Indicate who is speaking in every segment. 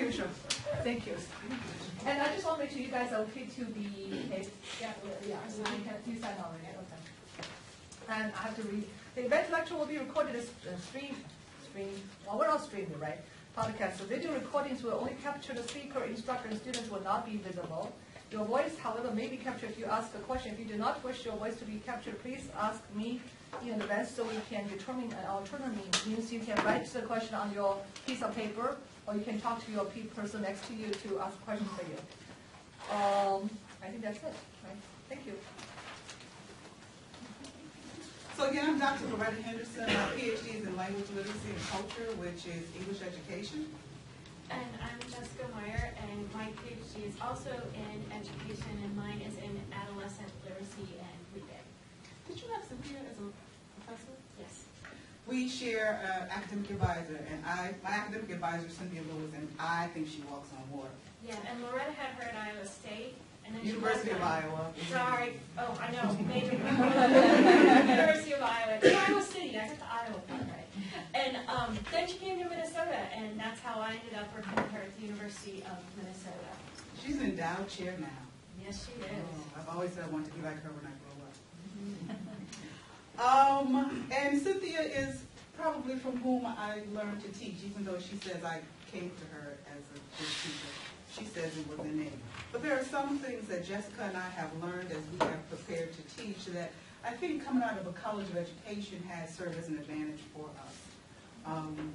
Speaker 1: usual. Thank you. And I just want to make sure you guys are okay to be paid. Yeah, so you sign already. Okay. And I have to read. The event lecture will be recorded as stream. Well, we're not streaming, right? Podcast. So video recordings will only capture the speaker, instructor, and students will not be visible. Your voice, however, may be captured if you ask a question. If you do not wish your voice to be captured, please ask me in advance so we can determine an alternative means. You can write the question on your piece of paper, or you can talk to your person next to you to ask questions for you. I think that's it, right? Thank you.
Speaker 2: So again, I'm Dr. Loretta Henderson. My PhD is in Language Literacy and Culture, which is English education.
Speaker 3: And I'm Jessica Meyer, and my PhD is also in education, and mine is in adolescent literacy and reading.
Speaker 2: Did you have Cynthia as a professor?
Speaker 3: Yes.
Speaker 2: We share an academic advisor, and my academic advisor is Cynthia Lewis, and I think she walks on water.
Speaker 3: Yeah, and Loretta had her at Iowa State. And then
Speaker 2: University of Iowa.
Speaker 3: Sorry. Oh, I know. Major University of Iowa. Iowa City. I got the Iowa part right. And then she came to Minnesota, and that's how I ended up working with her at the University of Minnesota.
Speaker 2: She's an endowed chair now.
Speaker 3: Yes, she is.
Speaker 2: Oh, I've always said I want to be like her when I grow up. And Cynthia is probably from whom I learned to teach, even though she says I came to her as a good teacher. She says it was innate. But there are some things that Jessica and I have learned as we have prepared to teach that I think coming out of a college of education has served as an advantage for us.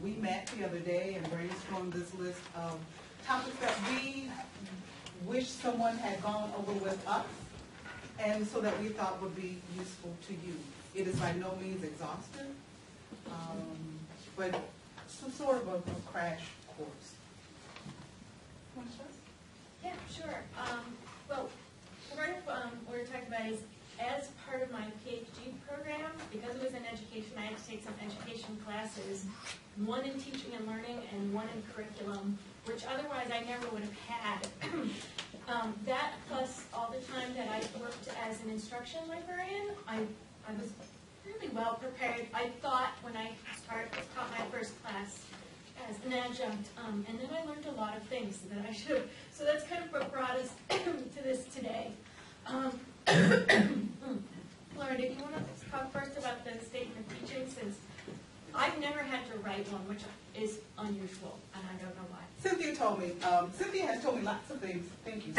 Speaker 2: We met the other day and brainstormed this list of topics that we wish someone had gone over with us, and so that we thought would be useful to you. It is by no means exhaustive, but some sort of a crash course. Want to start?
Speaker 3: Yeah, sure. Well, part of what we're talking about is, as part of my PhD program, because it was in education, I had to take some education classes, one in teaching and learning and one in curriculum, which otherwise I never would have had. That plus all the time that I worked as an instruction librarian, I was really well prepared. I thought when I taught my first class as an adjunct, and then I learned a lot of things that I should have. So that's kind of what brought us to this today. Lauren, if you want to talk first about the statement of teaching, since I've never had to write one, which is unusual, and I don't know why.
Speaker 2: Cynthia told me, Cynthia has told me lots of things. Thank you.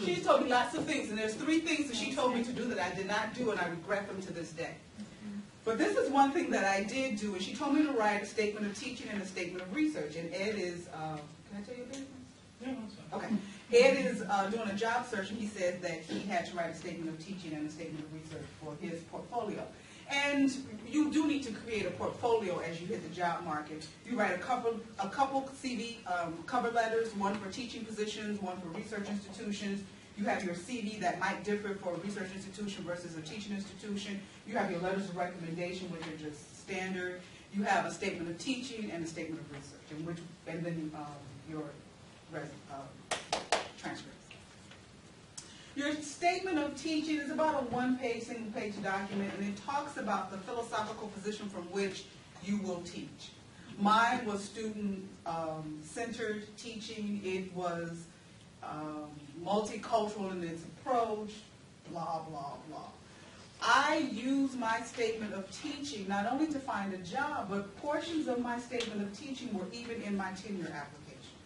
Speaker 2: She's told me lots of things, and there's 3 things that she told me to do that I did not do, and I regret them to this day. But this is one thing that I did do, and she told me to write a statement of teaching and a statement of research. And Ed is, can I tell you a bit?
Speaker 4: Yeah, that's fine.
Speaker 2: Okay. Ed is doing a job search, and he said that he had to write a statement of teaching and a statement of research for his portfolio. And you do need to create a portfolio as you hit the job market. You write a couple CV cover letters, one for teaching positions, one for research institutions. You have your CV that might differ for a research institution versus a teaching institution. You have your letters of recommendation, which are just standard. You have a statement of teaching and a statement of research, and then your transcripts. Your statement of teaching is about a 1-page, single-page document, and it talks about the philosophical position from which you will teach. Mine was student-centered teaching. It was multicultural in its approach, blah, blah, blah. I use my statement of teaching not only to find a job, but portions of my statement of teaching were even in my tenure application,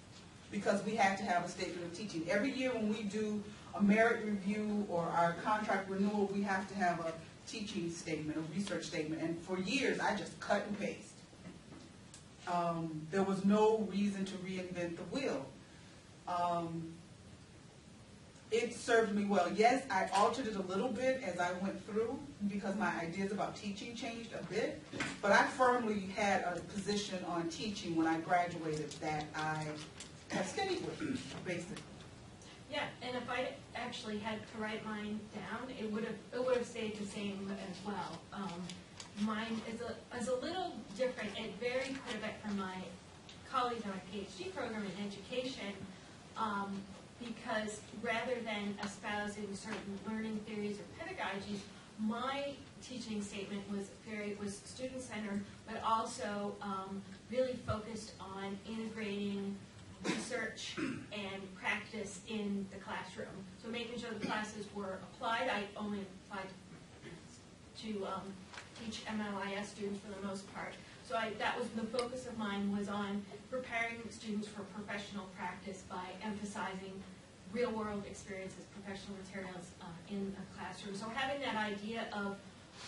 Speaker 2: because we had to have a statement of teaching. Every year when we do a merit review or our contract renewal, we have to have a teaching statement, a research statement, and for years I just cut and paste. There was no reason to reinvent the wheel. It served me well. Yes, I altered it a little bit as I went through because my ideas about teaching changed a bit, but I firmly had a position on teaching when I graduated that I have stayed with, basically.
Speaker 3: Yeah, and if I actually had to write mine down, it would have stayed the same as well. Mine is a little different. It varied quite a bit from my colleagues on my PhD program in education, because rather than espousing certain learning theories or pedagogies, my teaching statement was student-centered, but also really focused on integrating research and practice in the classroom. So making sure the classes were applied. I only applied to teach MLIS students for the most part. So that was the focus of mine, was on preparing students for professional practice by emphasizing real-world experiences, professional materials in a classroom. So having that idea of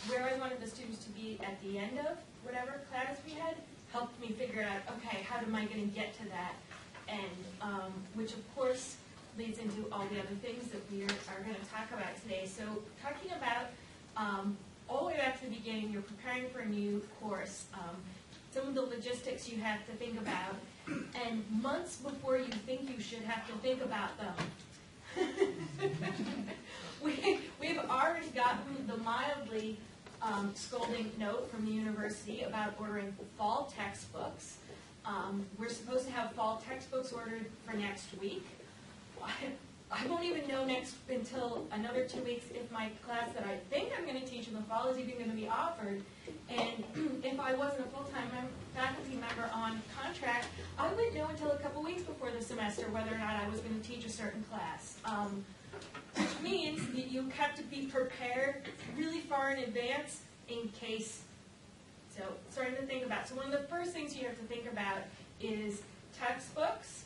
Speaker 3: where I wanted the students to be at the end of whatever class we had helped me figure out, okay, how am I going to get to that end? Which of course leads into all the other things that we are going to talk about today. So talking about all the way back to the beginning, you're preparing for a new course. Some of the logistics you have to think about, and months before you think you should have to think about them. We've already gotten the mildly scolding note from the university about ordering fall textbooks. We're supposed to have fall textbooks ordered for next week. I won't even know until another 2 weeks if my class that I think I'm going to teach in the fall is even going to be offered. And if I wasn't a full-time faculty member on contract, I wouldn't know until a couple weeks before the semester whether or not I was going to teach a certain class. Which means that you have to be prepared really far in advance in case. So starting to think about. So one of the first things you have to think about is textbooks.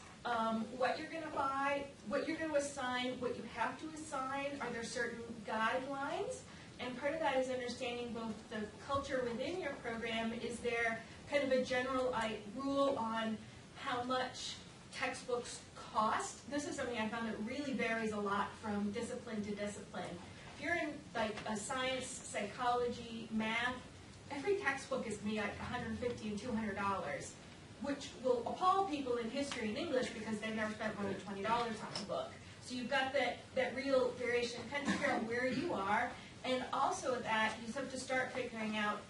Speaker 3: What you're going to buy, what you're going to assign, what you have to assign. Are there certain guidelines? And part of that is understanding both the culture within your program. Is there kind of a general rule on how much textbooks cost? This is something I found that really varies a lot from discipline to discipline. If you're in like a science, psychology, math, every textbook is going to be like $150 and $200. Which will appall people in history and English because they've never spent more than $20 on a book. So you've got that real variation. Kind of figure out where you are, and also that you have to start figuring out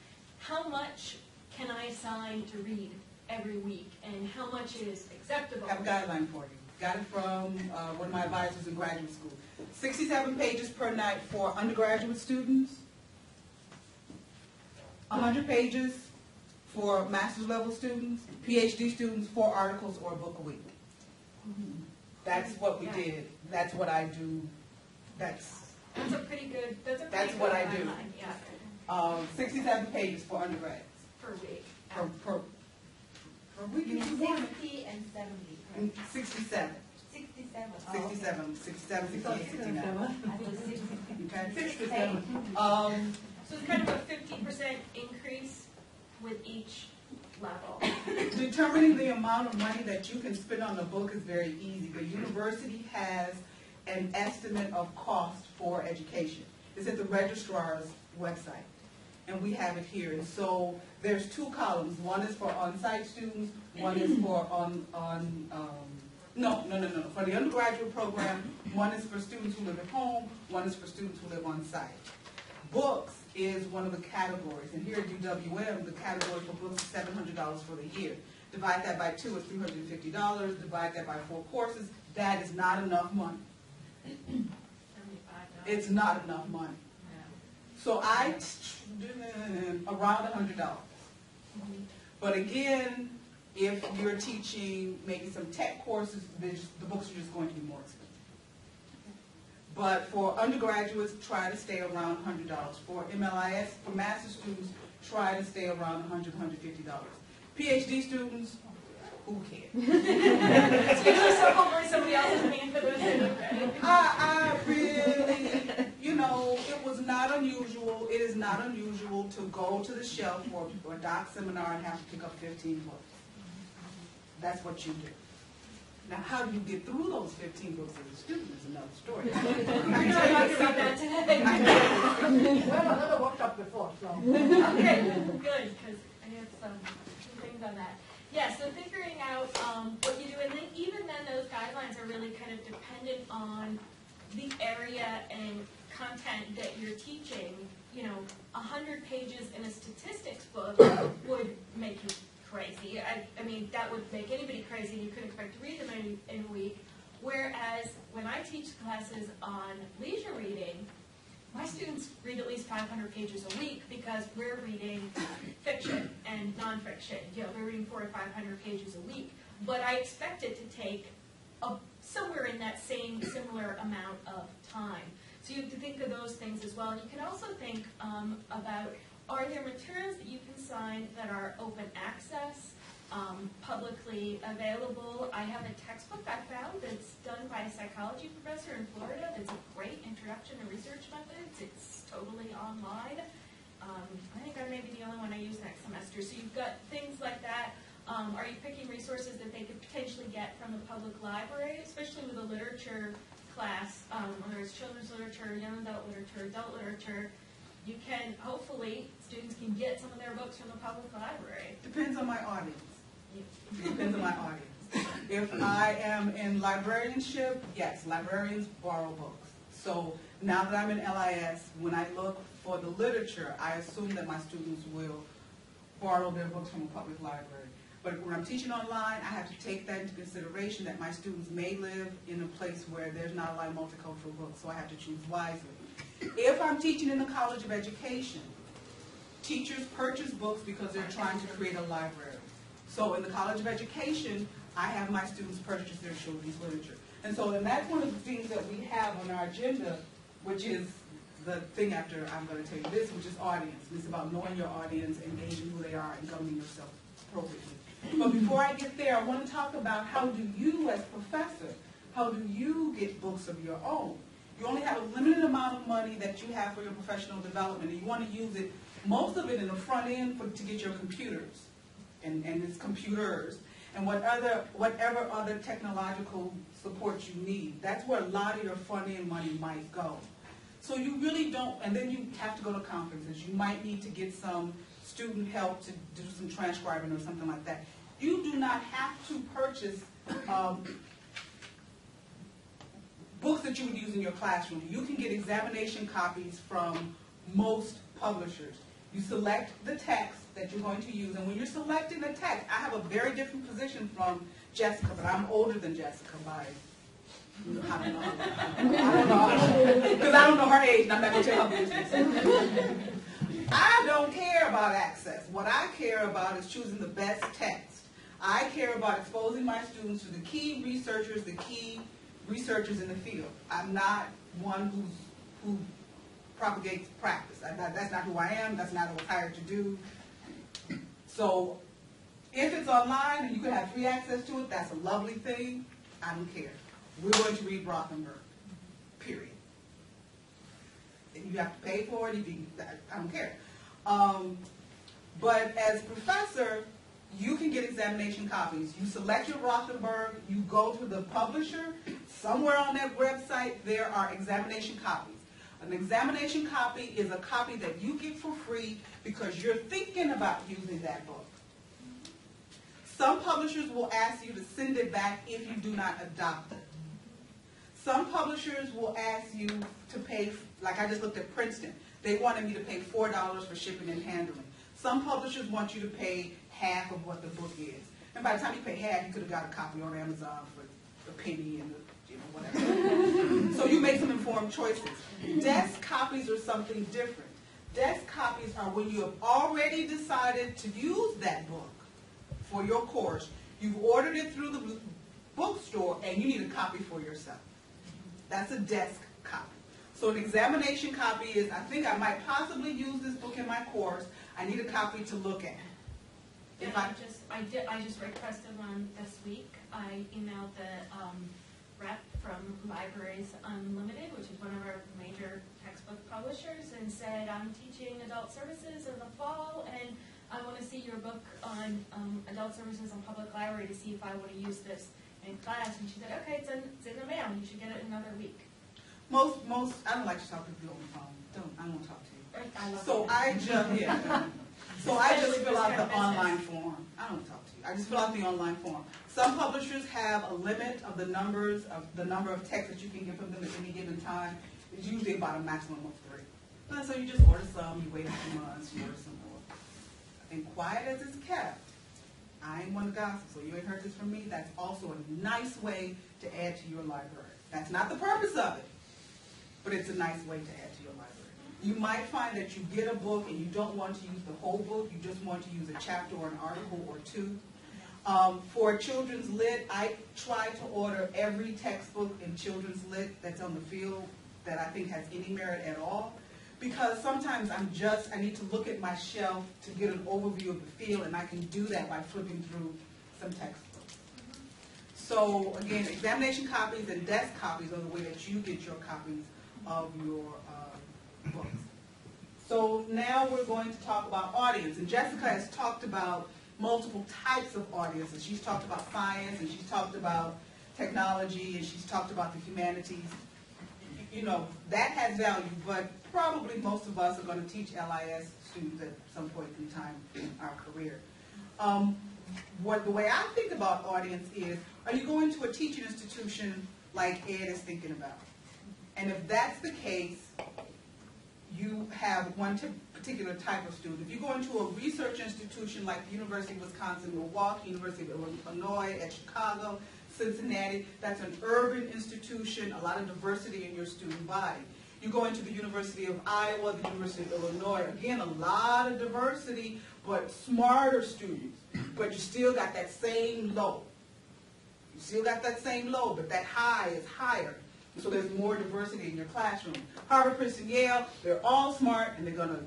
Speaker 3: how much can I assign to read every week, and how much is acceptable.
Speaker 2: I have a guideline for you. Got it from one of my advisors in graduate school. 67 pages per night for undergraduate students. 100 pages for master's level students, PhD students, 4 articles or a book a week. That's what we did. That's what I do. That's
Speaker 3: a pretty good.
Speaker 2: That's what I do.
Speaker 3: Yeah.
Speaker 2: 67 pages for undergrads
Speaker 3: Per week.
Speaker 2: per week.
Speaker 4: You mean
Speaker 2: If you want.
Speaker 4: 60 and 70, right?
Speaker 2: 67.
Speaker 4: 67.
Speaker 2: 67, 67, 68, 69.
Speaker 4: I was 60.
Speaker 2: Okay?
Speaker 4: 67.
Speaker 3: So it's kind of a 50% increase with each level.
Speaker 2: Determining the amount of money that you can spend on the book is very easy. The university has an estimate of cost for education. It's at the registrar's website, and we have it here. And so there's 2 columns. One is for on-site students. One is for for the undergraduate program. One is for students who live at home. One is for students who live on-site. Books is one of the categories, and here at UWM, the category for books is $700 for the year. Divide that by 2, it's $350. Divide that by 4 courses. That is not enough money. It's not enough money. So around $100. But again, if you're teaching maybe some tech courses, the books are just going to be more expensive. But for undergraduates, try to stay around $100. For MLIS, for master's students, try to stay around $100, $150. PhD students, who cares?
Speaker 3: It's usually somebody else is paying for this.
Speaker 2: I really, it was not unusual. It is not unusual to go to the shelf for a doc seminar and have to pick up 15 books. That's what you do. Now, how do you get through those 15 books as a student is another story.
Speaker 3: We're not talking about that today.
Speaker 1: Well, I've never worked up before, so.
Speaker 3: Okay, good, because I have some things on that. Yeah, so figuring out what you do, and then even then those guidelines are really kind of dependent on the area and content that you're teaching. 100 pages in a statistics book would make you crazy. I mean, that would make anybody crazy. You couldn't expect to read them in a week. Whereas when I teach classes on leisure reading, my students read at least 500 pages a week because we're reading fiction and nonfiction. They're reading 400 to 500 pages a week. but I expect it to take somewhere in that same similar amount of time. So you have to think of those things as well. And you can also think about, are there materials that you can sign that are open access, publicly available? I have a textbook I found that's done by a psychology professor in Florida that's a great introduction to research methods. It's totally online. I think I may be the only one I use next semester. So you've got things like that. Are you picking resources that they could potentially get from the public library, especially with a literature class, whether it's children's literature, young adult literature, you can, hopefully, students can get some of their books from the public library.
Speaker 2: Depends on my audience. Depends on my audience. If I am in librarianship, yes, librarians borrow books. So now that I'm in LIS, when I look for the literature, I assume that my students will borrow their books from a public library. But when I'm teaching online, I have to take that into consideration that my students may live in a place where there's not a lot of multicultural books, so I have to choose wisely. If I'm teaching in the College of Education, teachers purchase books because they're trying to create a library. So in the College of Education, I have my students purchase their children's literature. And that's one of the things that we have on our agenda, which is the thing after I'm going to tell you this, which is audience. It's about knowing your audience, engaging who they are, and governing yourself appropriately. But before I get there, I want to talk about how do you, as professor, how do you get books of your own? You only have a limited amount of money that you have for your professional development, and you want to use it, most of it in the front end to get your computers, and it's computers, and whatever other technological support you need. That's where a lot of your front end money might go. So you really don't, and then you have to go to conferences. You might need to get some student help to do some transcribing or something like that. You do not have to purchase books that you would use in your classroom. You can get examination copies from most publishers. You select the text that you're going to use, and when you're selecting the text, I have a very different position from Jessica, but I'm older than Jessica by, I don't know, because I don't know her age, and I'm not going to tell her business. I don't care about access. What I care about is choosing the best text. I care about exposing my students to the key researchers in the field. I'm not one who propagates practice. That's not who I am. That's not what I was hired to do. So if it's online and you can have free access to it, that's a lovely thing. I don't care. We're going to read Rothenberg, period. If you have to pay for it, I don't care. But as professor, you can get examination copies. You select your Rothenberg, you go to the publisher. Somewhere on that website, there are examination copies. An examination copy is a copy that you get for free because you're thinking about using that book. Some publishers will ask you to send it back if you do not adopt it. Some publishers will ask you to pay, like I just looked at Princeton. They wanted me to pay $4 for shipping and handling. Some publishers want you to pay half of what the book is. And by the time you pay half, you could have got a copy on Amazon for a penny and whatever. So you make some informed choices. Desk copies are something different. Desk copies are when you have already decided to use that book for your course. You've ordered it through the bookstore and you need a copy for yourself. That's a desk copy. So an examination copy is, I think I might possibly use this book in my course. I need a copy to look at.
Speaker 3: Yeah, I just requested one this week. I emailed the rep from Libraries Unlimited, which is one of our major textbook publishers, and said, I'm teaching adult services in the fall, and I want to see your book on adult services on public library to see if I want to use this in class. And she said, okay, it's in the mail. You should get it in another week.
Speaker 2: Most, I don't like to talk to people on the phone. I don't want to talk to you.
Speaker 3: I love
Speaker 2: So
Speaker 3: it.
Speaker 2: I just fill out the online form. I don't talk to you. I just fill out the online form. Some publishers have a limit of the number of texts that you can get from them at any given time. It's usually about a maximum of 3. And so you just order some, you wait a few months, you order some more. And quiet as it's kept, I ain't one to gossip, so you ain't heard this from me. That's also a nice way to add to your library. That's not the purpose of it, but it's a nice way to add to your library. You might find that you get a book and you don't want to use the whole book, you just want to use a chapter or an article or 2. For children's lit, I try to order every textbook in children's lit that's on the field that I think has any merit at all. Because sometimes I need to look at my shelf to get an overview of the field, and I can do that by flipping through some textbooks. So again, examination copies and desk copies are the way that you get your copies of your books. So now we're going to talk about audience, and Jessica has talked about multiple types of audiences. She's talked about science, and she's talked about technology, and she's talked about the humanities. You know, that has value, but probably most of us are going to teach LIS students at some point in time in our career. The way I think about audience is, are you going to a teaching institution like Ed is thinking about? And if that's the case, you have one particular type of student. If you go into a research institution like the University of Wisconsin-Milwaukee, University of Illinois at Chicago, Cincinnati, that's an urban institution, a lot of diversity in your student body. You go into the University of Iowa, the University of Illinois, again, a lot of diversity, but smarter students. But you still got that same low. You still got that same low, but that high is higher. So there's more diversity in your classroom. Harvard, Princeton, Yale, they're all smart, and they're going to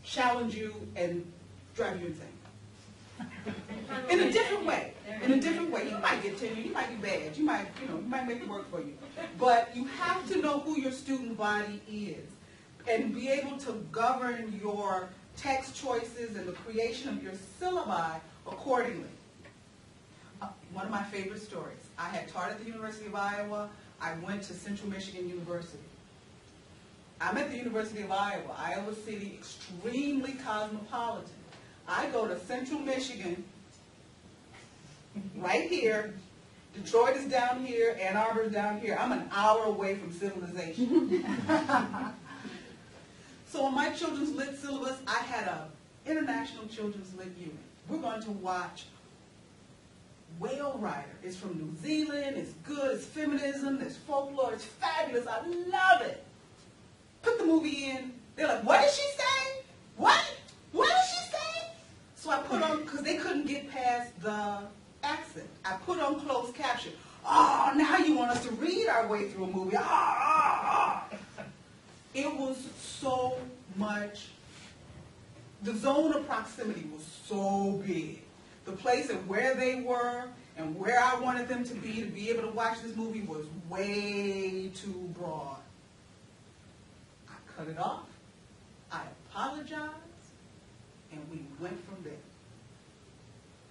Speaker 2: challenge you and drive you insane. In a different way. In a different way. You might get tenure, you might be bad, you might make it work for you. But you have to know who your student body is and be able to govern your text choices and the creation of your syllabi accordingly. One of my favorite stories. I had taught at the University of Iowa. I went to Central Michigan University. I'm at the University of Iowa, Iowa City, extremely cosmopolitan. I go to Central Michigan, right here. Detroit is down here, Ann Arbor is down here. I'm an hour away from civilization. So on my children's lit syllabus, I had an international children's lit unit. We're going to watch Whale Rider. It's from New Zealand, it's good, it's feminism, there's folklore, it's fabulous, I love it. Put the movie in, they're like, what did she say? What? What did she say? So I put on, because they couldn't get past the accent, I put on closed caption. Oh, now you want us to read our way through a movie. It was so much, the zone of proximity was so big. The place of where they were and where I wanted them to be able to watch this movie was way too broad. I cut it off, I apologized, and we went from there.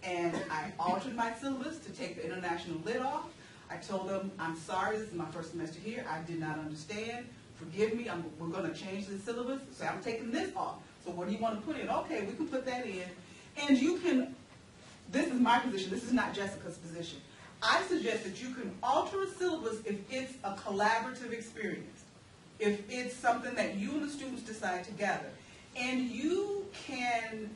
Speaker 2: And I altered my syllabus to take the international lit off. I told them, I'm sorry, this is my first semester here, I did not understand. Forgive me, we're going to change the syllabus, so I'm taking this off. So what do you want to put in? Okay, we can put that in. And you can, this is my position, this is not Jessica's position. I suggest that you can alter a syllabus if it's a collaborative experience, if it's something that you and the students decide together. And you can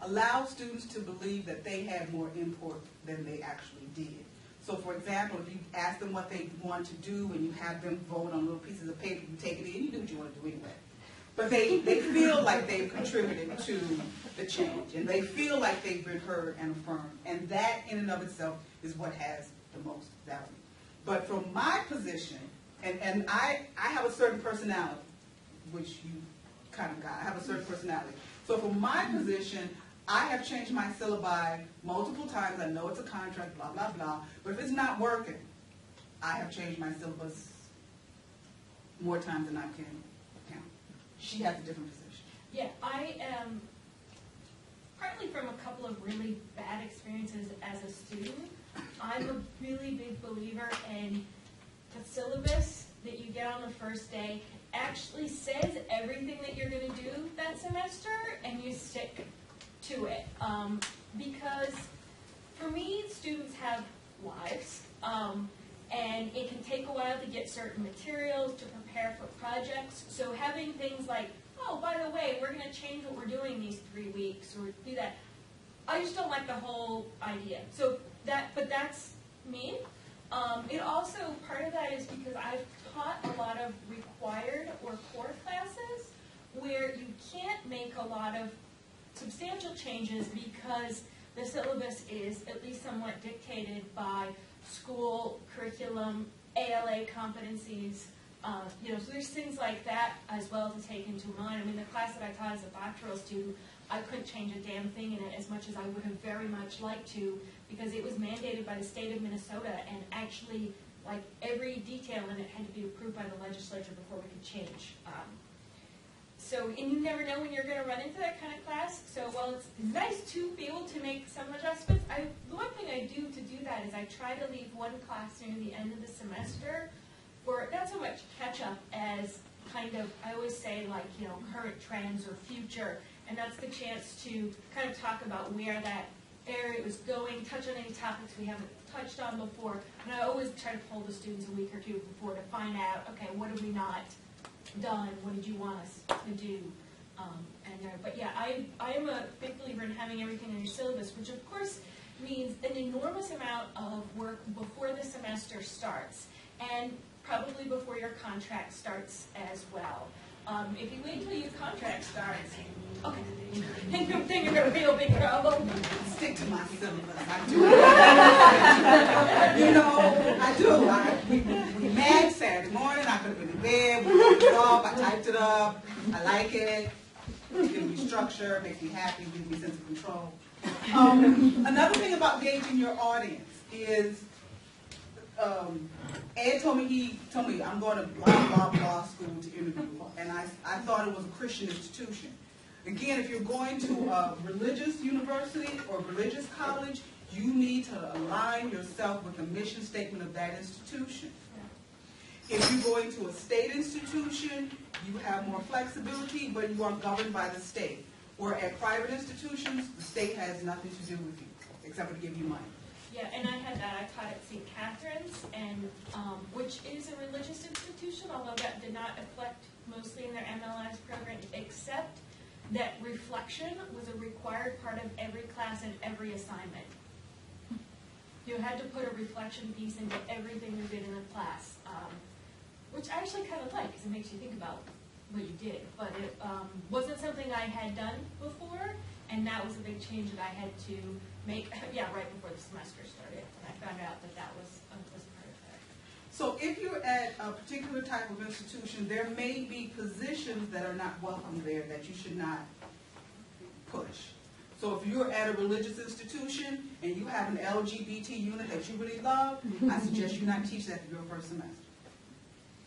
Speaker 2: allow students to believe that they had more input than they actually did. So for example, if you ask them what they want to do and you have them vote on little pieces of paper, you take it in, you do what you want to do anyway. But they feel like they've contributed to the change, and they feel like they've been heard and affirmed. And that in and of itself is what has the most value. But from my position, and I have a certain personality, which you kind of got. I have a certain personality. So from my position, I have changed my syllabi multiple times. I know it's a contract, blah, blah, blah. But if it's not working, I have changed my syllabus more times than I can count. She has a different position.
Speaker 3: Yeah, I am, partly from a couple of really bad experiences as a student, I'm a really big believer in the syllabus that you get on the first day actually says everything that you're going to do that semester, and you stick to it. Because for me, students have lives, and it can take a while to get certain materials, to prepare for projects. So having things like, oh, by the way, we're going to change what we're doing these 3 weeks, or do that. I just don't like the whole idea. So but that's me. It also, part of that is because I've taught a lot of required or core classes where you can't make a lot of substantial changes because the syllabus is at least somewhat dictated by school curriculum, ALA competencies, so there's things like that as well to take into mind. I mean, the class that I taught as a doctoral student, I couldn't change a damn thing in it as much as I would have very much liked to, because it was mandated by the state of Minnesota, and actually, like, every detail in it had to be approved by the legislature before we could change. And you never know when you're going to run into that kind of class. So while it's nice to be able to make some adjustments, the one thing I do to do that is I try to leave one class near the end of the semester for not so much catch up as kind of, I always say, like, current trends or future. And that's the chance to kind of talk about where that area was going, touch on any topics we haven't touched on before. And I always try to pull the students a week or two before to find out, okay, what have we not done? What did you want us to do? But yeah, I am a big believer in having everything in your syllabus, which of course means an enormous amount of work before the semester starts, and probably before your contract starts as well. If you wait until your contract starts, okay, then you're going to be a big problem.
Speaker 2: Stick to my syllabus. I do. I do. We mad Saturday morning. I could have been in bed. We wrote it off. I typed it up. I like it. It gives me structure. Makes me happy. Gives me a sense of control. Another thing about gauging your audience is, Ed told me I'm going to blah blah school to interview, and I thought it was a Christian institution. Again, if you're going to a religious university or religious college, you need to align yourself with the mission statement of that institution. If you're going to a state institution, you have more flexibility, but you are governed by the state. Or at private institutions, the state has nothing to do with you, except for to give you money.
Speaker 3: Yeah, and I had that. I taught at St. Catherine's, and which is a religious institution, although that did not reflect mostly in their MLS program, except that reflection was a required part of every class and every assignment. You had to put a reflection piece into everything you did in a class, which I actually kind of like, because it makes you think about what you did. But it wasn't something I had done before, and that was a big change that I had to make, right before the semester started, and I found out that that was part of it.
Speaker 2: So if you're at a particular type of institution, there may be positions that are not welcome there that you should not push. So if you're at a religious institution and you have an LGBT unit that you really love, I suggest you not teach that for your first semester,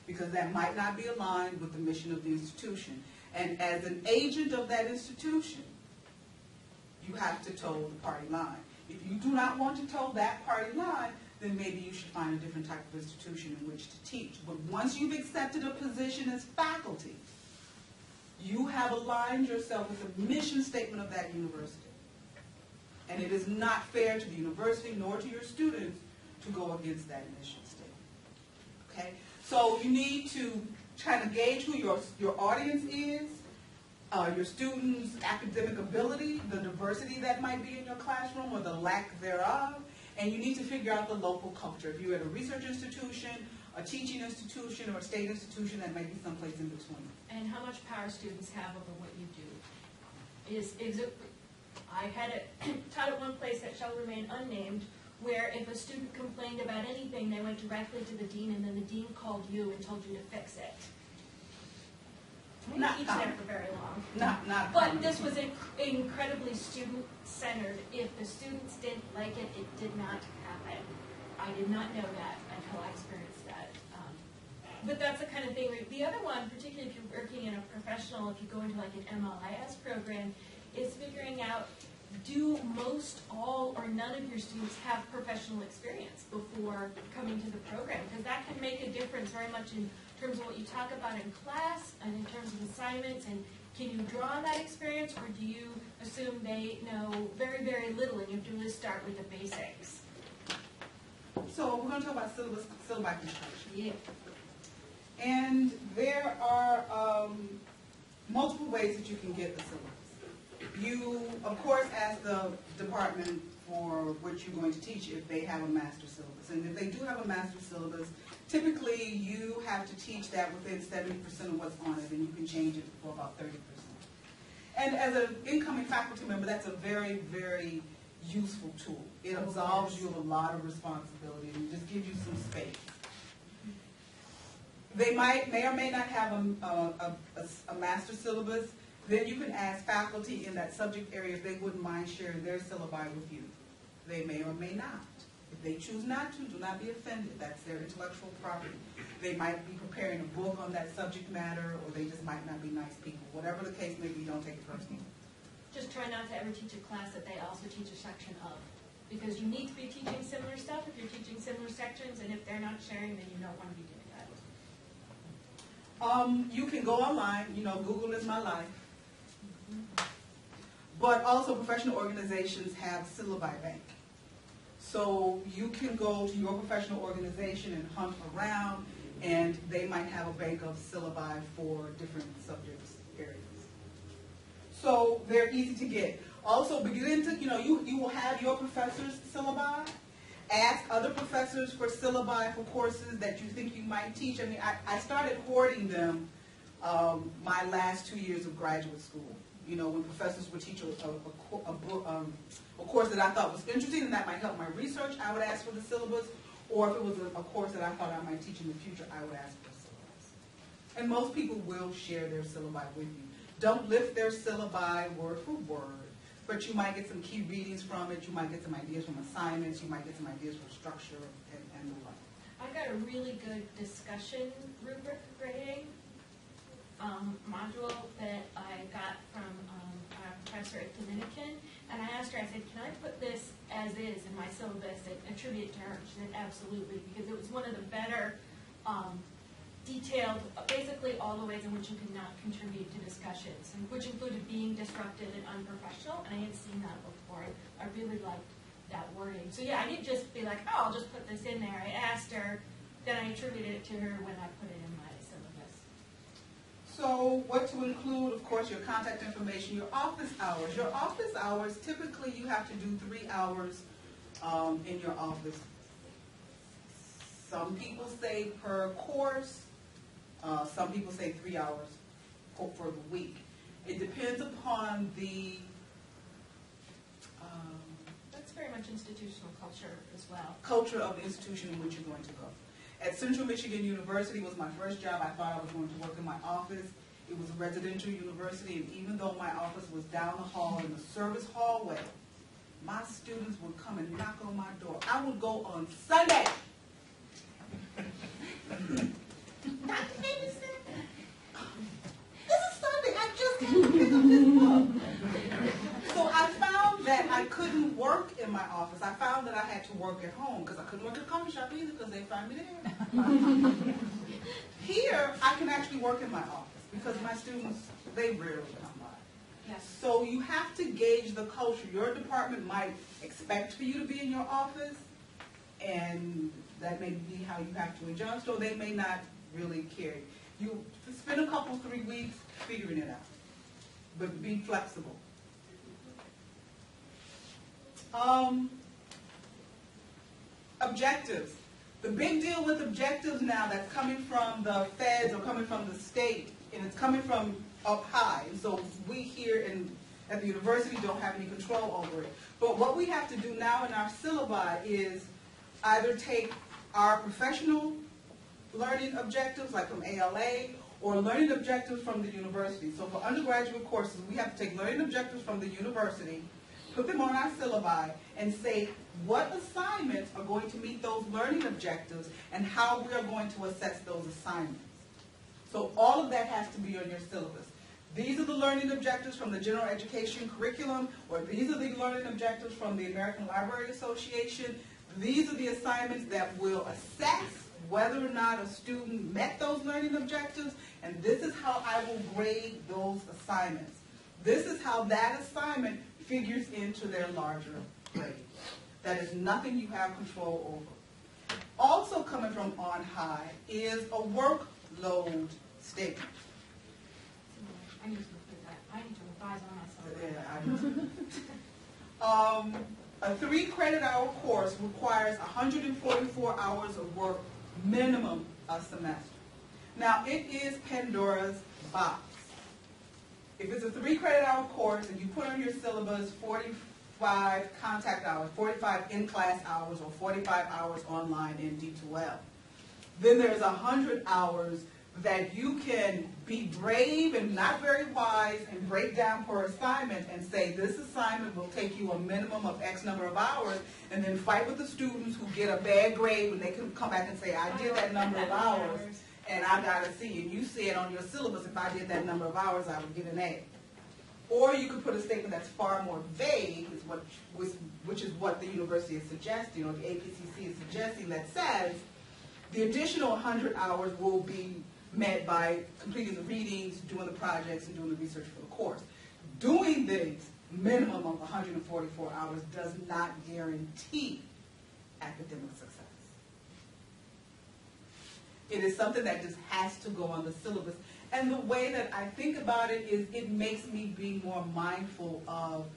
Speaker 2: because that might not be aligned with the mission of the institution. And as an agent of that institution, you have to toe the party line. If you do not want to toe that party line, then maybe you should find a different type of institution in which to teach. But once you've accepted a position as faculty, you have aligned yourself with the mission statement of that university. And it is not fair to the university nor to your students to go against that mission statement. Okay? So you need to try to gauge who your audience is, your students' academic ability, the diversity that might be in your classroom or the lack thereof, and you need to figure out the local culture. If you're at a research institution, a teaching institution, or a state institution, that might be someplace in between.
Speaker 3: And how much power students have over what you do. I had it taught at one place that shall remain unnamed, where if a student complained about anything, they went directly to the dean, and then the dean called you and told you to fix it. I didn't teach there for very long. But this was incredibly student-centered. If the students didn't like it, it did not happen. I did not know that until I experienced that. But that's the kind of thing. The other one, particularly if you're working in a professional, if you go into like an MLIS program, is figuring out, do most, all, or none of your students have professional experience before coming to the program? Because that can make a difference very much in terms of what you talk about in class and in terms of assignments. And can you draw on that experience, or do you assume they know very, very little and you have to really start with the basics?
Speaker 2: So we're going to talk about syllabi construction.
Speaker 3: Yeah.
Speaker 2: And there are multiple ways that you can get the syllabus. You, of course, ask the department for what you're going to teach if they have a master syllabus. And if they do have a master syllabus, typically you have to teach that within 70% of what's on it, and you can change it for about 30%. And as an incoming faculty member, that's a very, very absolving tool. It absolves you of a lot of responsibility and just gives you some space. They may or may not have a master syllabus. Then you can ask faculty in that subject area if they wouldn't mind sharing their syllabi with you. They may or may not. If they choose not to, do not be offended. That's their intellectual property. They might be preparing a book on that subject matter, or they just might not be nice people. Whatever the case may be, don't take it personally.
Speaker 3: Just try not to ever teach a class that they also teach a section of. Because you need to be teaching similar stuff if you're teaching similar sections, and if they're not sharing, then you don't want to be doing that.
Speaker 2: You can go online, Google is my life. But also professional organizations have syllabi bank. So you can go to your professional organization and hunt around, and they might have a bank of syllabi for different subjects areas. So they're easy to get. Also begin to, you will have your professor's syllabi. Ask other professors for syllabi for courses that you think you might teach. I mean, I started hoarding them my last 2 years of graduate school. When professors would teach a course that I thought was interesting and that might help my research, I would ask for the syllabus. Or if it was a course that I thought I might teach in the future, I would ask for the syllabus. And most people will share their syllabi with you. Don't lift their syllabi word for word, but you might get some key readings from it. You might get some ideas from assignments. You might get some ideas from structure and the like.
Speaker 3: I got a really good discussion rubric grading module that I got from our professor at Dominican, and I asked her, I said, can I put this as is in my syllabus and attribute it to her? She said, absolutely, because it was one of the better detailed, basically all the ways in which you can not contribute to discussions, and which included being disruptive and unprofessional, and I had seen that before. I really liked that wording. So yeah, I didn't just be like, oh, I'll just put this in there. I asked her, then I attributed it to her when I put it in my syllabus.
Speaker 2: So what to include, of course, your contact information, your office hours. Your office hours, typically you have to do 3 hours in your office. Some people say per course. Some people say 3 hours for the week. It depends upon the...
Speaker 3: That's very much institutional culture as well.
Speaker 2: Culture of the institution in which you're going to go. At Central Michigan University was my first job. I thought I was going to work in my office. It was a residential university, and even though my office was down the hall in the service hallway, my students would come and knock on my door. I would go on Sunday. Dr. Davidson, this is Sunday. I just came to pick up this book. So I found that I couldn't work in my office. I found that I had to work at home because I couldn't work at a coffee shop either because they'd find me there. Here, I can actually work in my office because my students, they rarely come by.
Speaker 3: Yes.
Speaker 2: So you have to gauge the culture. Your department might expect for you to be in your office, and that may be how you have to adjust, or they may not really care. You spend a couple, 3 weeks figuring it out, but be flexible. Objectives. The big deal with objectives now that's coming from the feds or coming from the state, and it's coming from up high. And so we here at the university don't have any control over it. But what we have to do now in our syllabi is either take our professional learning objectives, like from ALA, or learning objectives from the university. So for undergraduate courses, we have to take learning objectives from the university, put them on our syllabi, and say what assignments are going to meet those learning objectives and how we are going to assess those assignments. So all of that has to be on your syllabus. These are the learning objectives from the general education curriculum, or these are the learning objectives from the American Library Association. These are the assignments that will assess whether or not a student met those learning objectives, and this is how I will grade those assignments. This is how that assignment figures into their larger grade. That is nothing you have control over. Also coming from on high is a workload statement.
Speaker 3: I need to look at that. I need to revise on myself.
Speaker 2: Yeah, I do. A 3 credit hour course requires 144 hours of work minimum a semester. Now, it is Pandora's box. If it's a 3 credit hour course and you put on your syllabus 45 contact hours, 45 in-class hours, or 45 hours online in D2L, then there's 100 hours that you can be brave and not very wise and break down per assignment and say, this assignment will take you a minimum of X number of hours, and then fight with the students who get a bad grade when they can come back and say, I did that number of hours and I got a C. And you said on your syllabus, if I did that number of hours, I would get an A. Or you could put a statement that's far more vague, which is what the university is suggesting, or the APCC is suggesting, that says the additional 100 hours will be met by completing the readings, doing the projects, and doing the research for the course. Doing this minimum of 144 hours does not guarantee academic success. It is something that just has to go on the syllabus. And the way that I think about it is it makes me be more mindful of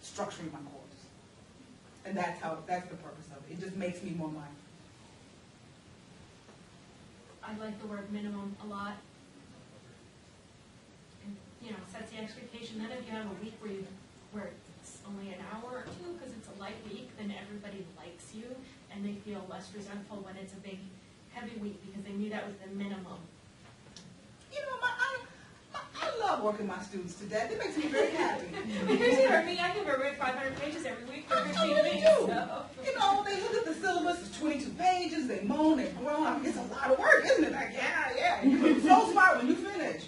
Speaker 2: structuring my course. And that's the purpose of it. It just makes me more mindful.
Speaker 3: I like the word minimum a lot. And, you know, sets the expectation. Then if you have a week where it's only an hour or two because it's a light week, then everybody likes you and they feel less resentful when it's a big, heavy week because they knew that was the minimum.
Speaker 2: You know, I love working my students to death. It makes me very happy.
Speaker 3: Usually for me, I can read 500 pages every week for 15 weeks. So.
Speaker 2: You know, they look at the syllabus, it's 22 pages, they moan, they groan. I mean, it's a lot of work, isn't it? Like, yeah. You're so smart when you finish.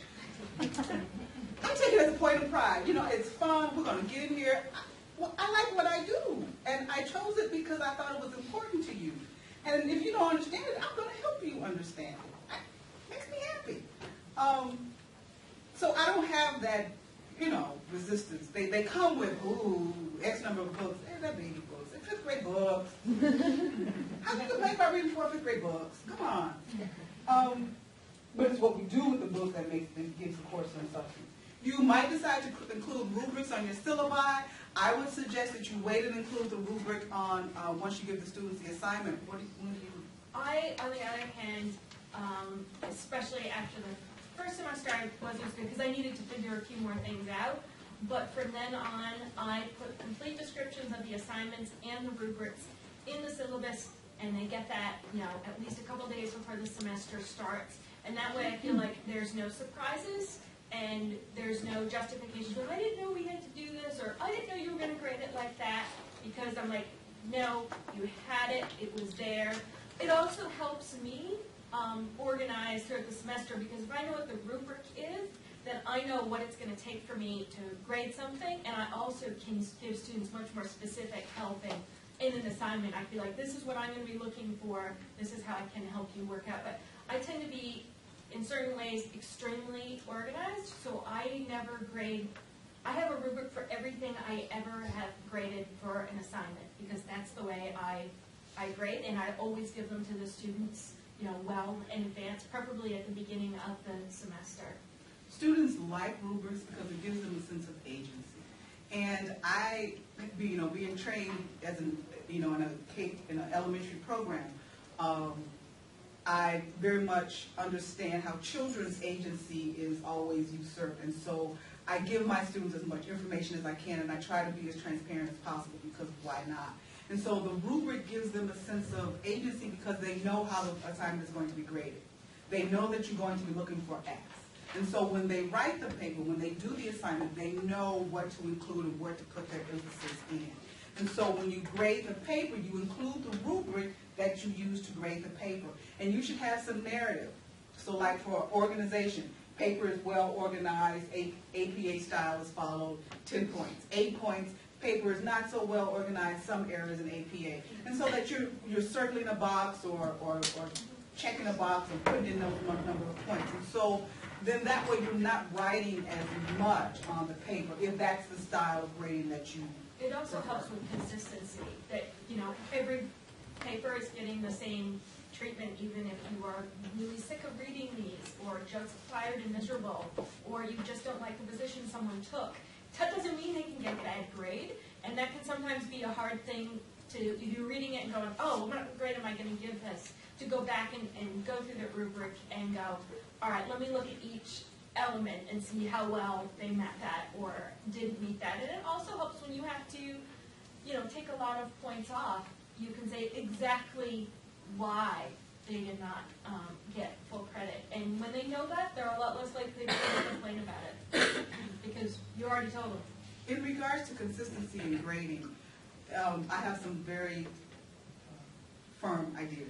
Speaker 2: I take it as a point of pride. You know, it's fun. We're going to get in here. I like what I do. And I chose it because I thought it was important to you. And if you don't understand it, I'm going to help you understand it. It makes me happy. So I don't have that, you know, resistance. They come with, ooh, X number of books. They're baby books. They're 5th grade books. How can you complain about reading 4 5th grade books? Come on. But it's what we do with the books that gives the course some substance. You might decide to include rubrics on your syllabi. I would suggest that you wait and include the rubric on once you give the students the assignment. What do you?
Speaker 3: I, on the other hand, especially after the first semester, I wasn't as good because I needed to figure a few more things out. But from then on, I put complete descriptions of the assignments and the rubrics in the syllabus, and they get that, you know, at least a couple days before the semester starts. And that way I feel like there's no surprises and there's no justification of, I didn't know we had to do this, or I didn't know you were going to grade it like that, because I'm like, no, you had it, it was there. It also helps me organize throughout the semester, because if I know what the rubric is, then I know what it's going to take for me to grade something, and I also can give students much more specific help in an assignment. I feel like this is what I'm going to be looking for, this is how I can help you work out. But I tend to be, in certain ways, extremely organized, so I never grade. I have a rubric for everything I ever have graded for an assignment, because that's the way I grade, and I always give them to the students, you know, well in advance, preferably at the beginning of the semester.
Speaker 2: Students like rubrics because it gives them a sense of agency. And I, you know, being trained as an, you know, in an elementary program, I very much understand how children's agency is always usurped. And so I give my students as much information as I can, and I try to be as transparent as possible, because why not? And so the rubric gives them a sense of agency because they know how the assignment is going to be graded. They know that you're going to be looking for X. And so when they write the paper, when they do the assignment, they know what to include and where to put their emphasis in. And so when you grade the paper, you include the rubric that you use to grade the paper. And you should have some narrative. So like for organization, paper is well organized, APA style is followed, 10 points. 8 points, paper is not so well organized, some errors in APA. And so that you're circling a box or checking a box and putting in those number of points. And so then that way you're not writing as much on the paper, if that's the style of grading that you
Speaker 3: It also helps with consistency, that, you know, every paper is getting the same treatment, even if you are really sick of reading these, or just tired and miserable, or you just don't like the position someone took. That doesn't mean they can get a bad grade, and that can sometimes be a hard thing to, if you're reading it and going, oh, what grade am I going to give this? To go back and go through the rubric and go, all right, let me look at each element and see how well they met that or didn't meet that. And it also helps when you have to, take a lot of points off. You can say exactly why they did not get full credit. And when they know that, they're a lot less likely to complain about it because you already told them.
Speaker 2: In regards to consistency in grading, I have some very firm ideas.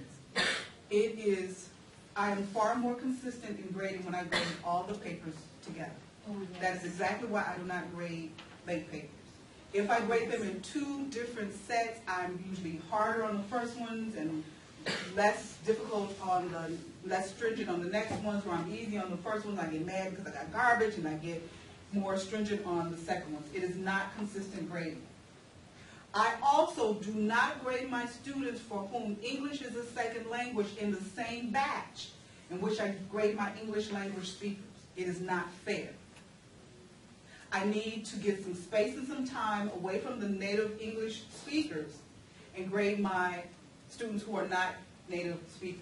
Speaker 2: I am far more consistent in grading when I grade all the papers together.
Speaker 3: Oh, yes.
Speaker 2: That is exactly why I do not grade late papers. If I grade them in two different sets, I'm usually harder on the first ones and less stringent on the next ones, where I'm easy on the first ones. I get mad because I got garbage, and I get more stringent on the second ones. It is not consistent grading. I also do not grade my students for whom English is a second language in the same batch in which I grade my English language speakers. It is not fair. I need to get some space and some time away from the native English speakers and grade my students who are not native speakers.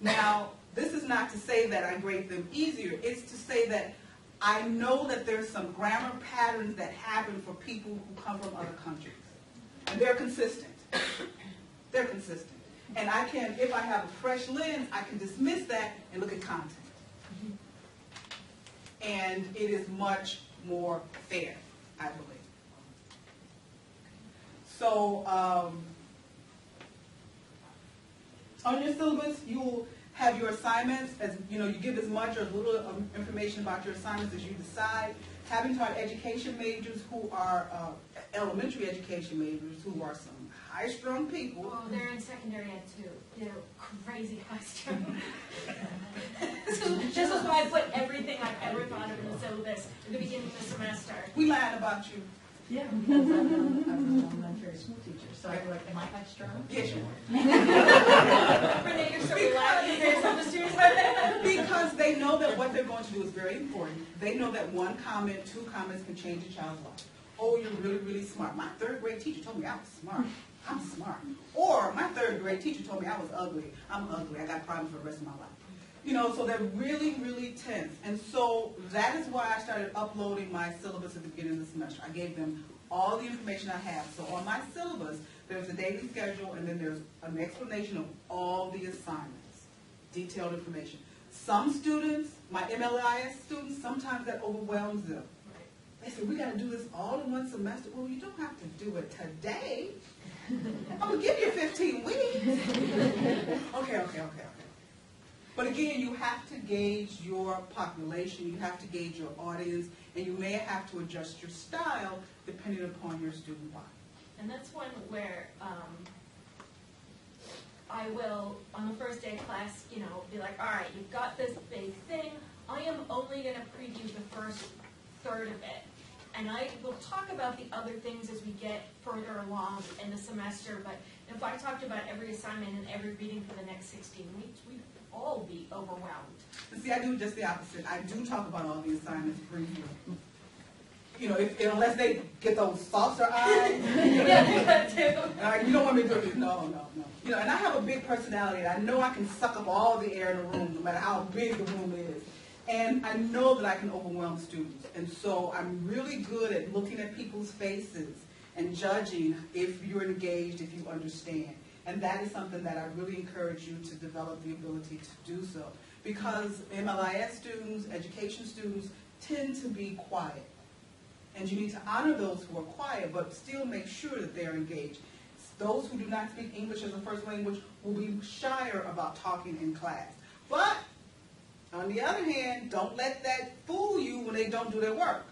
Speaker 2: Now, this is not to say that I grade them easier. It's to say that I know that there's some grammar patterns that happen for people who come from other countries. And they're consistent. They're consistent. And I can, if I have a fresh lens, I can dismiss that and look at content. And it is much more fair, I believe. So, on your syllabus, you will have your assignments. As you give as much or as little information about your assignments as you decide. Having taught education majors who are elementary education majors who are some high-strung people.
Speaker 3: Oh, they're in secondary ed too. They're crazy high-strung. So this is why I put everything I've ever thought of in the syllabus at the beginning of the semester.
Speaker 2: We lied about you.
Speaker 1: Yeah, because I'm an elementary school teacher, so I'm like, am I high strung?
Speaker 2: Yes, you are.
Speaker 3: Renee, you're so relaxed. There's all the students like that.
Speaker 2: Because they know that what they're going to do is very important. They know that one comment, two comments can change a child's life. Oh, you're really, really smart. My third grade teacher told me I was smart. I'm smart. Or my third grade teacher told me I was ugly. I'm ugly. I got problems for the rest of my life. So they're really, really tense. And so that is why I started uploading my syllabus at the beginning of the semester. I gave them all the information I have. So on my syllabus, there's a daily schedule, and then there's an explanation of all the assignments, detailed information. Some students, my MLIS students, sometimes that overwhelms them. They say, we got to do this all in one semester. Well, you don't have to do it today. I'm going to give you 15 weeks. Okay. But again, you have to gauge your population, you have to gauge your audience, and you may have to adjust your style depending upon your student body.
Speaker 3: And that's one where I will, on the first day of class, be like, all right, you've got this big thing. I am only going to preview the first third of it. And I will talk about the other things as we get further along in the semester. But if I talked about every assignment and every reading for the next 16 weeks, we'd all be overwhelmed.
Speaker 2: See, I do just the opposite. I do talk about all the assignments briefly. Unless they get those saucer eyes.
Speaker 3: Yeah, that too.
Speaker 2: You don't want me to do it. No. And I have a big personality. I know I can suck up all the air in the room, no matter how big the room is. And I know that I can overwhelm students. And so I'm really good at looking at people's faces and judging if you're engaged, if you understand. And that is something that I really encourage you to develop the ability to do so. Because MLIS students, education students, tend to be quiet. And you need to honor those who are quiet, but still make sure that they're engaged. Those who do not speak English as a first language will be shyer about talking in class. But, on the other hand, don't let that fool you when they don't do their work.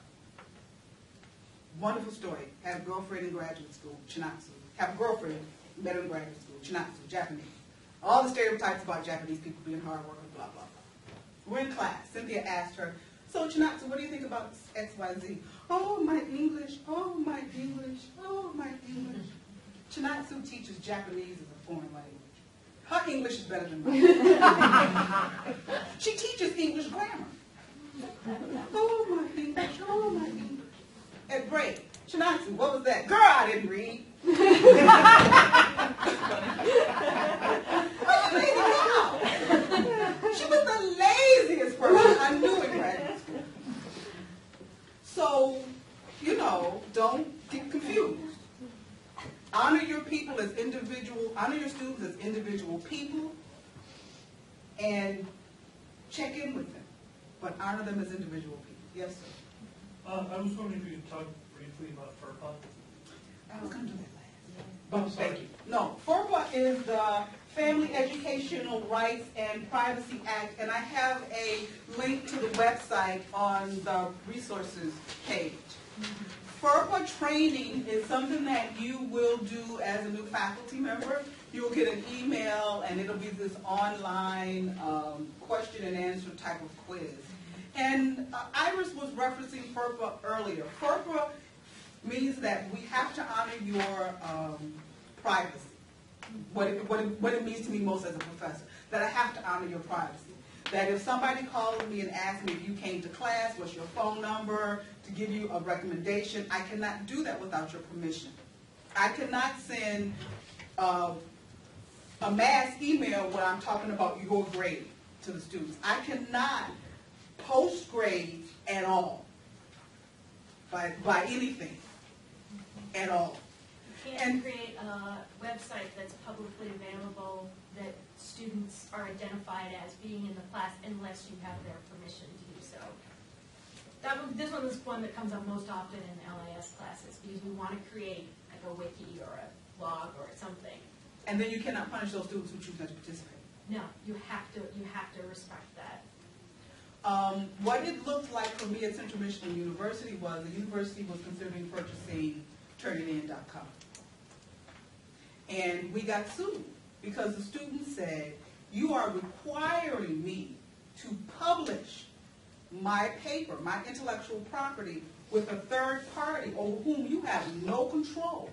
Speaker 2: Wonderful story. Had a girlfriend in graduate school, Chinatsu. Have a girlfriend, met her in graduate school, Chinatsu, Japanese. All the stereotypes about Japanese people being hard workers, blah, blah, blah. We're in class. Cynthia asked her, so Chinatsu, what do you think about XYZ? Oh, my English, oh, my English, oh, my English. Chinatsu teaches Japanese as a foreign language. Her English is better than mine. She teaches English grammar. Oh, my English, oh, my English. At break, Chinatsu, what was that? Girl, I didn't read. Oh, lazy girl. She was the laziest person I knew in graduate school. you know, don't get confused. Honor your people as individual, honor your students as individual people, and check in with them, but honor them as individual people. Yes, sir?
Speaker 5: I was wondering if you could talk briefly about FERPA.
Speaker 2: I was going to do that last. But thank you. No, FERPA is the Family Educational Rights and Privacy Act, and I have a link to the website on the resources page. FERPA training is something that you will do as a new faculty member. You'll get an email, and it'll be this online question and answer type of quiz. And Iris was referencing FERPA earlier. FERPA means that we have to honor your privacy. What it means to me most as a professor, that I have to honor your privacy. That if somebody calls me and asks me if you came to class, what's your phone number, to give you a recommendation, I cannot do that without your permission. I cannot send a mass email where I'm talking about your grade to the students. I cannot post grades at all, by anything, at all.
Speaker 3: You can't create a website that's publicly available that students are identified as being in the class unless you have their permission to do so. This one is one that comes up most often in LIS classes because we want to create like a wiki or a blog or something.
Speaker 2: And then you cannot punish those students who choose not to participate.
Speaker 3: No, you have to respect that.
Speaker 2: What it looked like for me at Central Michigan University was the university was considering purchasing TurnItIn.com. And we got sued because the students said, you are requiring me to publish my paper, my intellectual property, with a third party over whom you have no control.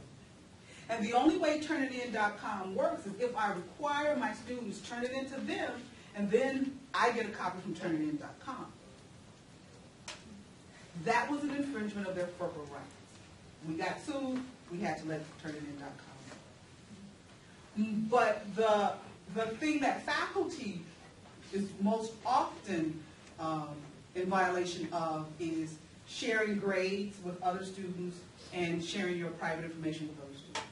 Speaker 2: And the only way TurnItIn.com works is if I require my students turn it into them, and then I get a copy from TurnItIn.com. That was an infringement of their FERPA rights. We got sued, we had to let TurnItIn.com. But the thing that faculty is most often in violation of is sharing grades with other students and sharing your private information with other students.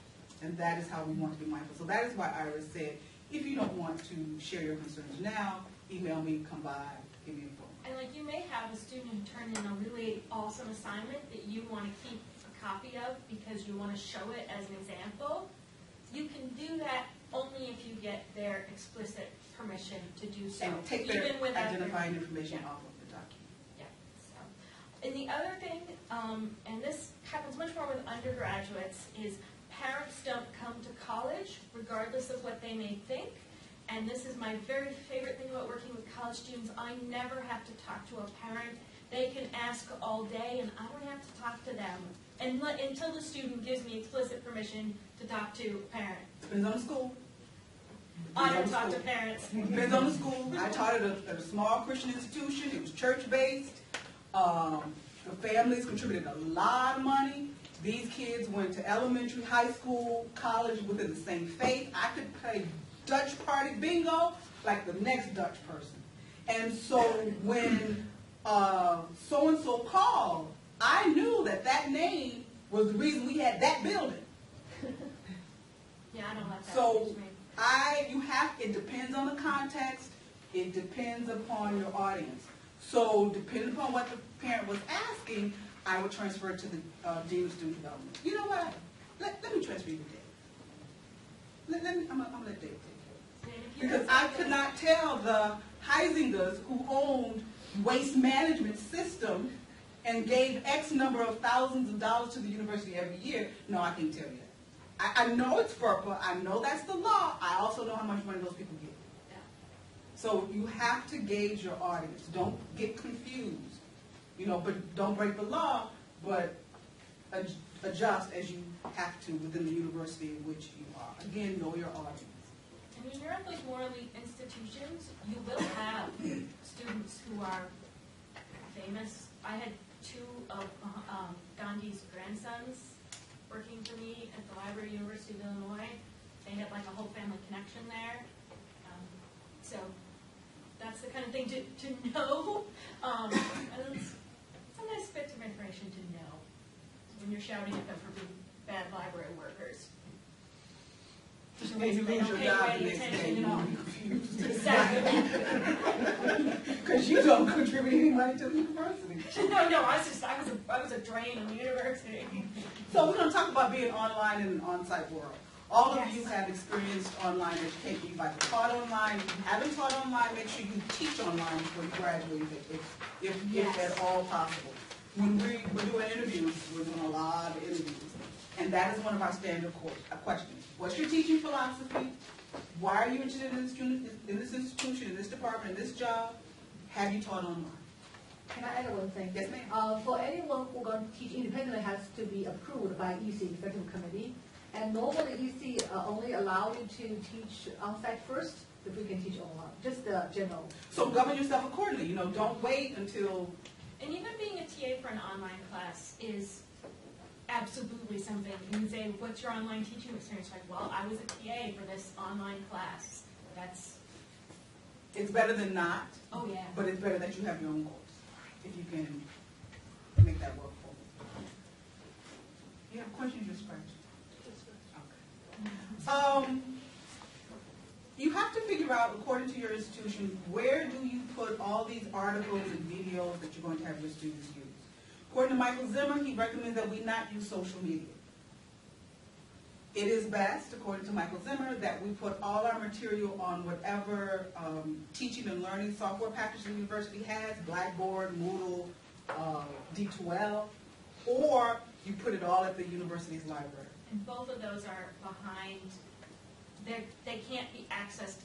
Speaker 2: And that is how we want to be mindful. So that is why Iris said, if you don't want to share your concerns now, email me, come by, give me a phone.
Speaker 3: And like you may have a student who turned in a really awesome assignment that you want to keep a copy of because you want to show it as an example. You can do that only if you get their explicit permission to do so.
Speaker 2: And take their
Speaker 3: even without
Speaker 2: identifying
Speaker 3: their,
Speaker 2: information
Speaker 3: yeah.
Speaker 2: off of the document.
Speaker 3: Yeah. So. And the other thing, and this happens much more with undergraduates, is parents don't come to college regardless of what they may think. And this is my very favorite thing about working with college students. I never have to talk to a parent. They can ask all day, and I don't have to talk to them until the student gives me explicit permission to talk to a parent.
Speaker 2: Depends on the school.
Speaker 3: I don't talk to parents.
Speaker 2: Depends on the school. I taught at a small Christian institution. It was church-based. The families contributed a lot of money. These kids went to elementary, high school, college within the same faith. I could play Dutch party bingo like the next Dutch person. And so when so-and-so called, I knew that that name was the reason we had that building.
Speaker 3: Yeah, I don't let that
Speaker 2: So
Speaker 3: confuse me.
Speaker 2: it depends on the context. It depends upon your audience. So depending upon what the parent was asking, I would transfer it to the Dean of Student Development. You know what? Let me transfer you to Dave. I'm gonna let Dave take care of it. Because I could not tell the Heisingers who owned Waste Management System and gave X number of thousands of dollars to the university every year. No, I can't tell you that. I know it's FERPA. I know that's the law. I also know how much money those people get.
Speaker 3: Yeah.
Speaker 2: So you have to gauge your audience. Don't get confused. But don't break the law, but adjust as you have to within the university in which you are. Again, know your audience.
Speaker 3: And when you're at those more elite institutions, you will have students who are famous. I had two of Gandhi's grandsons working for me at the Library, University of Illinois. They had like a whole family connection there. So that's the kind of thing to know. And it's a nice bit of information to know. you're shouting at them for being bad library workers.
Speaker 2: And you lose your job the next day,
Speaker 3: Attention at all.
Speaker 2: confused.
Speaker 3: Exactly.
Speaker 2: Because you don't contribute any money to the university.
Speaker 3: No, I was a drain on the university.
Speaker 2: So we're going to talk about being online in an on-site world. All of
Speaker 3: Yes.
Speaker 2: you have experienced online education. You've either taught online. If you haven't taught online, make sure you teach online before you graduate, if
Speaker 3: Yes.
Speaker 2: at all possible. When we're doing interviews, we're doing a lot of interviews. And that is one of our standard questions. What's your teaching philosophy? Why are you interested in this institution, in this department, in this job? Have you taught online?
Speaker 1: Can I add one thing?
Speaker 2: Yes, ma'am.
Speaker 1: For anyone who going to teach independently has to be approved by EC, Executive Committee. And normally EC only allow you to teach on-site first, if we can teach online, just the general.
Speaker 2: So govern yourself accordingly. Don't wait until.
Speaker 3: And even being a TA for an online class is absolutely something. You can say, what's your online teaching experience like? Well, I was a TA for this online class.
Speaker 2: It's better than not.
Speaker 3: Oh yeah.
Speaker 2: But it's better that you have your own course, if you can make that work for you. You have questions, you're scratching? Okay. You have to figure out, according to your institution, where do you put all these articles and videos that you're going to have your students use. According to Michael Zimmer, he recommends that we not use social media. It is best, according to Michael Zimmer, that we put all our material on whatever teaching and learning software package the university has, Blackboard, Moodle, D2L, or you put it all at the university's library.
Speaker 3: And both of those are behind, they can't be accessed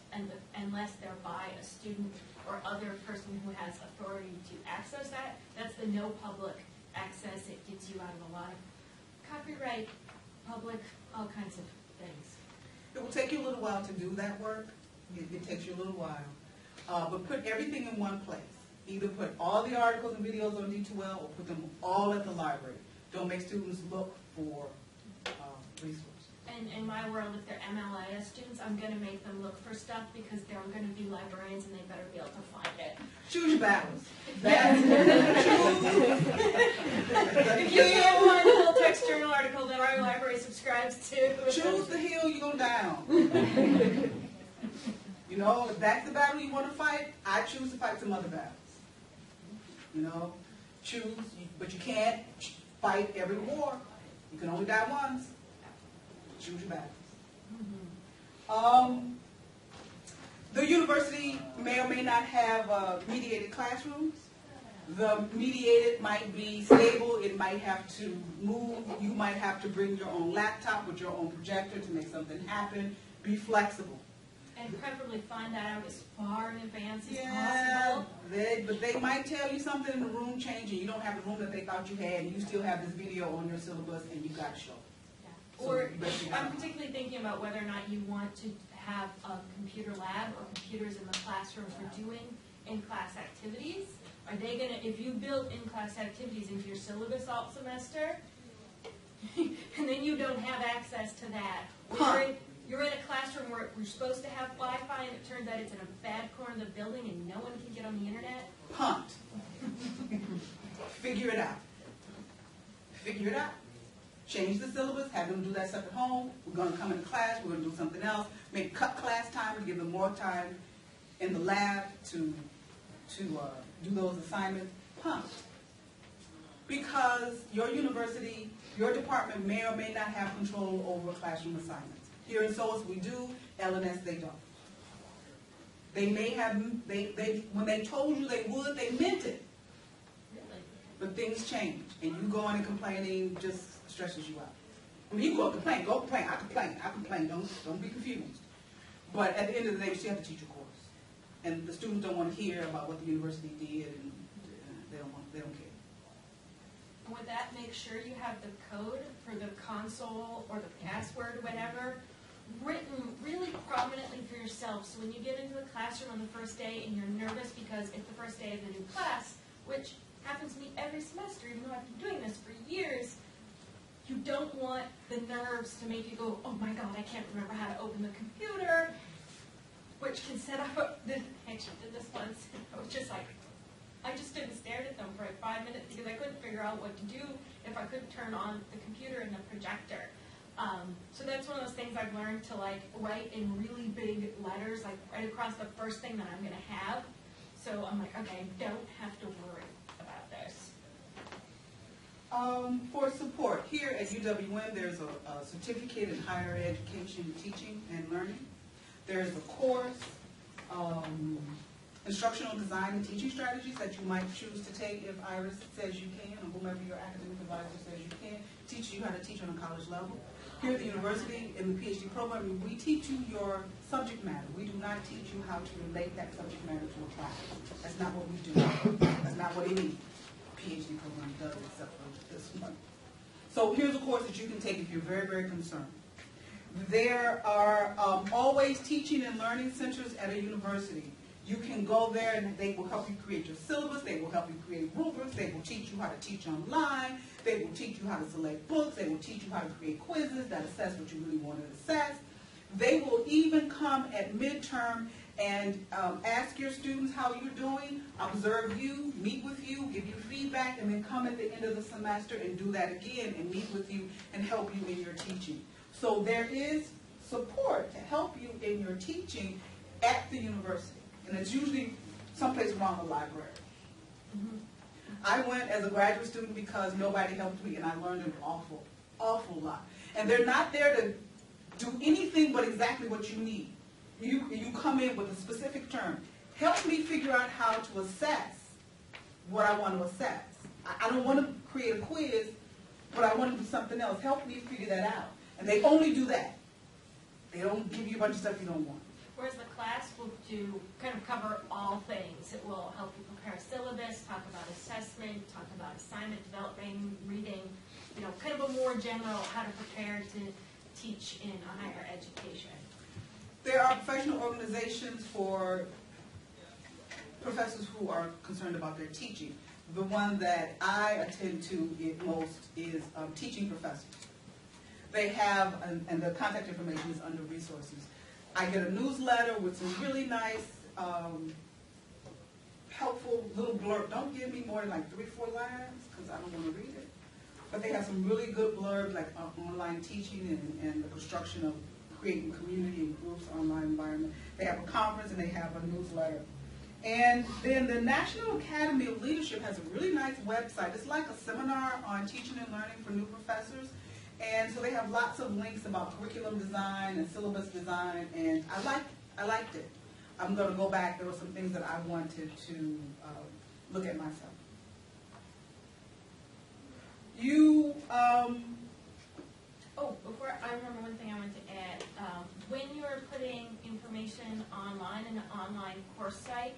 Speaker 3: unless they're by a student or other person who has authority to access that. That's the no public access. It gets you out of a lot of copyright, public, all kinds of things.
Speaker 2: It will take you a little while to do that work. It takes you a little while. But put everything in one place. Either put all the articles and videos on D2L or put them all at the library. Don't make students look for resources.
Speaker 3: And in my world, if they're MLIS students, I'm going to make them look for stuff because they're going to be librarians and they better be able to find it.
Speaker 2: Choose your battles.
Speaker 3: If you can't find a full text journal article that our library subscribes to.
Speaker 2: Choose the hill you go down. If that's the battle you want to fight, I choose to fight some other battles. Choose, but you can't fight every war. You can only die once. Choose your battles. The university may or may not have mediated classrooms. The mediated might be stable. It might have to move. You might have to bring your own laptop with your own projector to make something happen. Be flexible.
Speaker 3: And preferably find that out as far in advance as
Speaker 2: Yeah,
Speaker 3: possible.
Speaker 2: but they might tell you something in the room change and you don't have the room that they thought you had and you still have this video on your syllabus and you got to show.
Speaker 3: Yeah. Or I'm particularly thinking about whether or not you want to have a computer lab or computers in the classroom for doing in-class activities. Are they going to, if you build in-class activities into your syllabus all semester, and then you don't have access to that, you're in a classroom where you're supposed to have Wi-Fi and it turns out it's in a bad corner of the building and no one can get on the internet?
Speaker 2: Punt. Figure it out. Figure it out. Change the syllabus, have them do that stuff at home. We're going to come into class, we're going to do something else. Maybe cut class time and give them more time in the lab to do those assignments. Punt. Because your university, your department may or may not have control over classroom assignments. Here in SOAS we do, LNS they don't. They may have, when they told you they would, they meant it.
Speaker 3: Really?
Speaker 2: But things change, and you going and complaining just stresses you out. I mean, you go complain, I complain, don't be confused. But at the end of the day, you still have to teach your course. And the students don't want to hear about what the university did, and they don't care.
Speaker 3: With that, make sure you have the code for the console or the password or whatever written really prominently for yourself. So when you get into the classroom on the first day and you're nervous because it's the first day of the new class, which happens to me every semester, even though I've been doing this for years, you don't want the nerves to make you go, oh my God, I can't remember how to open the computer, which can set up, I actually did this once, I was just like, I just stood and stared at them for like 5 minutes because I couldn't figure out what to do. if I couldn't turn on the computer and the projector. So that's one of those things I've learned to like write in really big letters, like right across the first thing that I'm gonna have. So I'm like, okay, I don't have to worry about this.
Speaker 2: For support, here at UWM, there's a certificate in higher education teaching and learning. There's a course, instructional design and teaching strategies that you might choose to take if Iris says you can, or whomever your academic advisor says you can, teach you how to teach on a college level. Here at the university, in the PhD program, we teach you your subject matter. We do not teach you how to relate that subject matter to a class. That's not what we do. That's not what any PhD program does, except for this one. So here's a course that you can take if you're very, very concerned. There are always teaching and learning centers at a university. You can go there and they will help you create your syllabus, they will help you create rubrics, they will teach you how to teach online, they will teach you how to select books, they will teach you how to create quizzes that assess what you really want to assess. They will even come at midterm and ask your students how you're doing, observe you, meet with you, give you feedback, and then come at the end of the semester and do that again and meet with you and help you in your teaching. So there is support to help you in your teaching at the university. And it's usually someplace around the library.
Speaker 3: Mm-hmm.
Speaker 2: I went as a graduate student because nobody helped me, and I learned an awful, awful lot. And they're not there to do anything but exactly what you need. You come in with a specific term. Help me figure out how to assess what I want to assess. I don't want to create a quiz, but I want to do something else. Help me figure that out. And they only do that. They don't give you a bunch of stuff you don't want.
Speaker 3: Whereas the class will do, kind of cover all things. It will help you prepare a syllabus, talk about assessment, talk about assignment developing, reading, you know, kind of a more general how to prepare to teach in higher education.
Speaker 2: There are professional organizations for professors who are concerned about their teaching. The one that I attend to most is teaching professors. They have, and the contact information is under resources. I get a newsletter with some really nice, helpful little blurb. Don't give me more than like 3 or 4 lines because I don't want to read it. But they have some really good blurbs like online teaching and the construction of creating community and groups, online environment. They have a conference and they have a newsletter. And then the National Academy of Leadership has a really nice website. It's like a seminar on teaching and learning for new professors. And so they have lots of links about curriculum design and syllabus design, and I liked it. I'm going to go back. There were some things that I wanted to look at myself.
Speaker 3: Before I remember one thing I wanted to add. When you're putting information online in the online course site,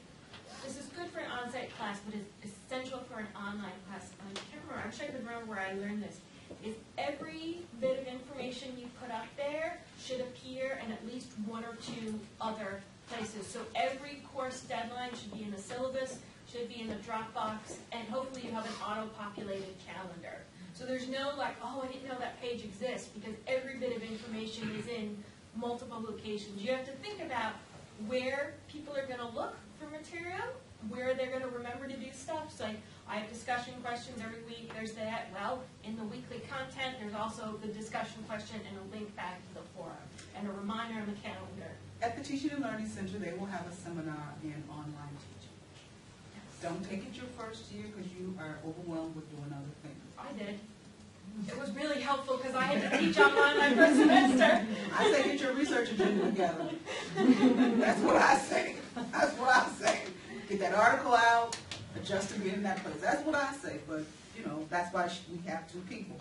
Speaker 3: this is good for an on-site class, but it's essential for an online class. I can't remember. I wish I could remember where I learned this. Is every bit of information you put up there should appear in at least 1 or 2 other places. So every course deadline should be in the syllabus, should be in the Dropbox, and hopefully you have an auto-populated calendar. So there's no like, oh, I didn't know that page exists, because every bit of information is in multiple locations. You have to think about where people are going to look for material, where they're going to remember to do stuff. So like, I have discussion questions every week. There's that. Well, in the weekly content, there's also the discussion question and a link back to the forum and a reminder on the calendar.
Speaker 2: At the Teaching and Learning Center, they will have a seminar in online teaching.
Speaker 3: Yes.
Speaker 2: Don't take it your first year because you are overwhelmed with doing other things.
Speaker 3: I did. It was really helpful because I had to teach online my first semester.
Speaker 2: I say get your research agenda together. That's what I say. That's what I say. Get that article out, adjust to be in that place. That's what I say, but you know, that's why we have 2 people.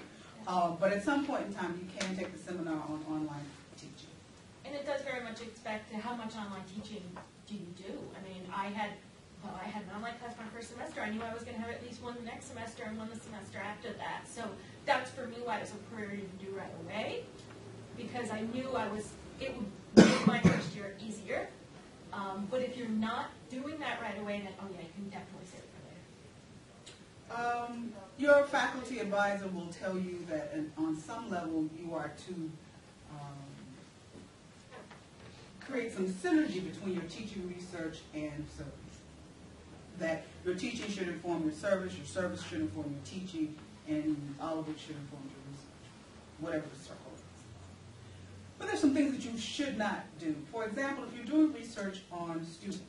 Speaker 2: But at some point in time, you can take the seminar on online teaching.
Speaker 3: And it does very much expect how much online teaching do you do? I mean, I had an online class my first semester. I knew I was going to have at least 1 the next semester and 1 the semester after that. So that's for me why it was a priority to do right away, because I knew it would make my first year easier. But if you're not doing that right away, then, oh yeah, you can definitely save it for later.
Speaker 2: Your faculty advisor will tell you that on some level you are to create some synergy between your teaching research and service. That your teaching should inform your service should inform your teaching, and all of which should inform your research, whatever the circle is. But there's some things that you should not do. For example, if you're doing research on students,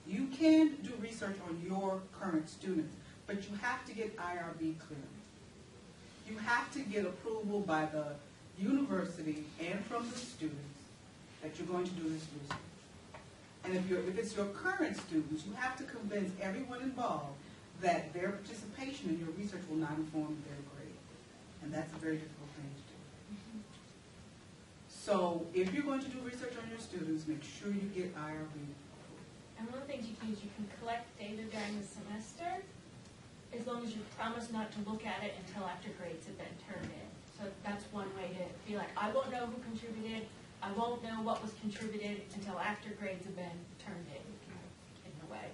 Speaker 2: you can do research on your current students, but you have to get IRB clearance. You have to get approval by the university and from the students that you're going to do this research. And if it's your current students, you have to convince everyone involved that their participation in your research will not inform their grade. And that's a very difficult thing to do. So if you're going to do research on your students, make sure you get IRB approval.
Speaker 3: And one of the things you can do is you can collect data during the semester, as long as you promise not to look at it until after grades have been turned in. So that's one way to be like, I won't know who contributed, I won't know what was contributed until after grades have been turned in a way.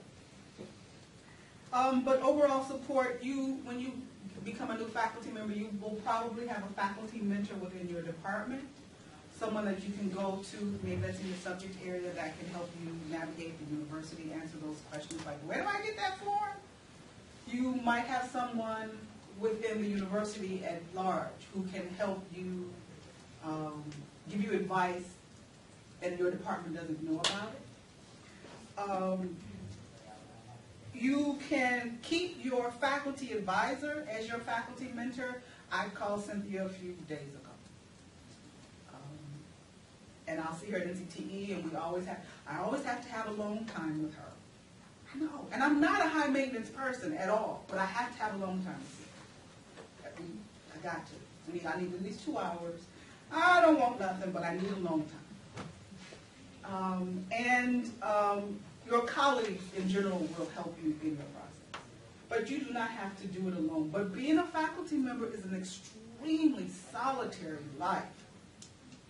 Speaker 2: But overall support, when you become a new faculty member, you will probably have a faculty mentor within your department, someone that you can go to, maybe that's in your subject area, that can help you navigate the university, answer those questions like, where do I get that form? You might have someone within the university at large who can help you, give you advice, and your department doesn't know about it. You can keep your faculty advisor as your faculty mentor. I called Cynthia a few days ago. And I'll see her at NCTE, and I always have to have alone time with her. I know, and I'm not a high maintenance person at all, but I have to have alone time with her. I got to. I need at least 2 hours. I don't want nothing, but I need alone time. Your colleagues in general will help you in your process. But you do not have to do it alone. But being a faculty member is an extremely solitary life.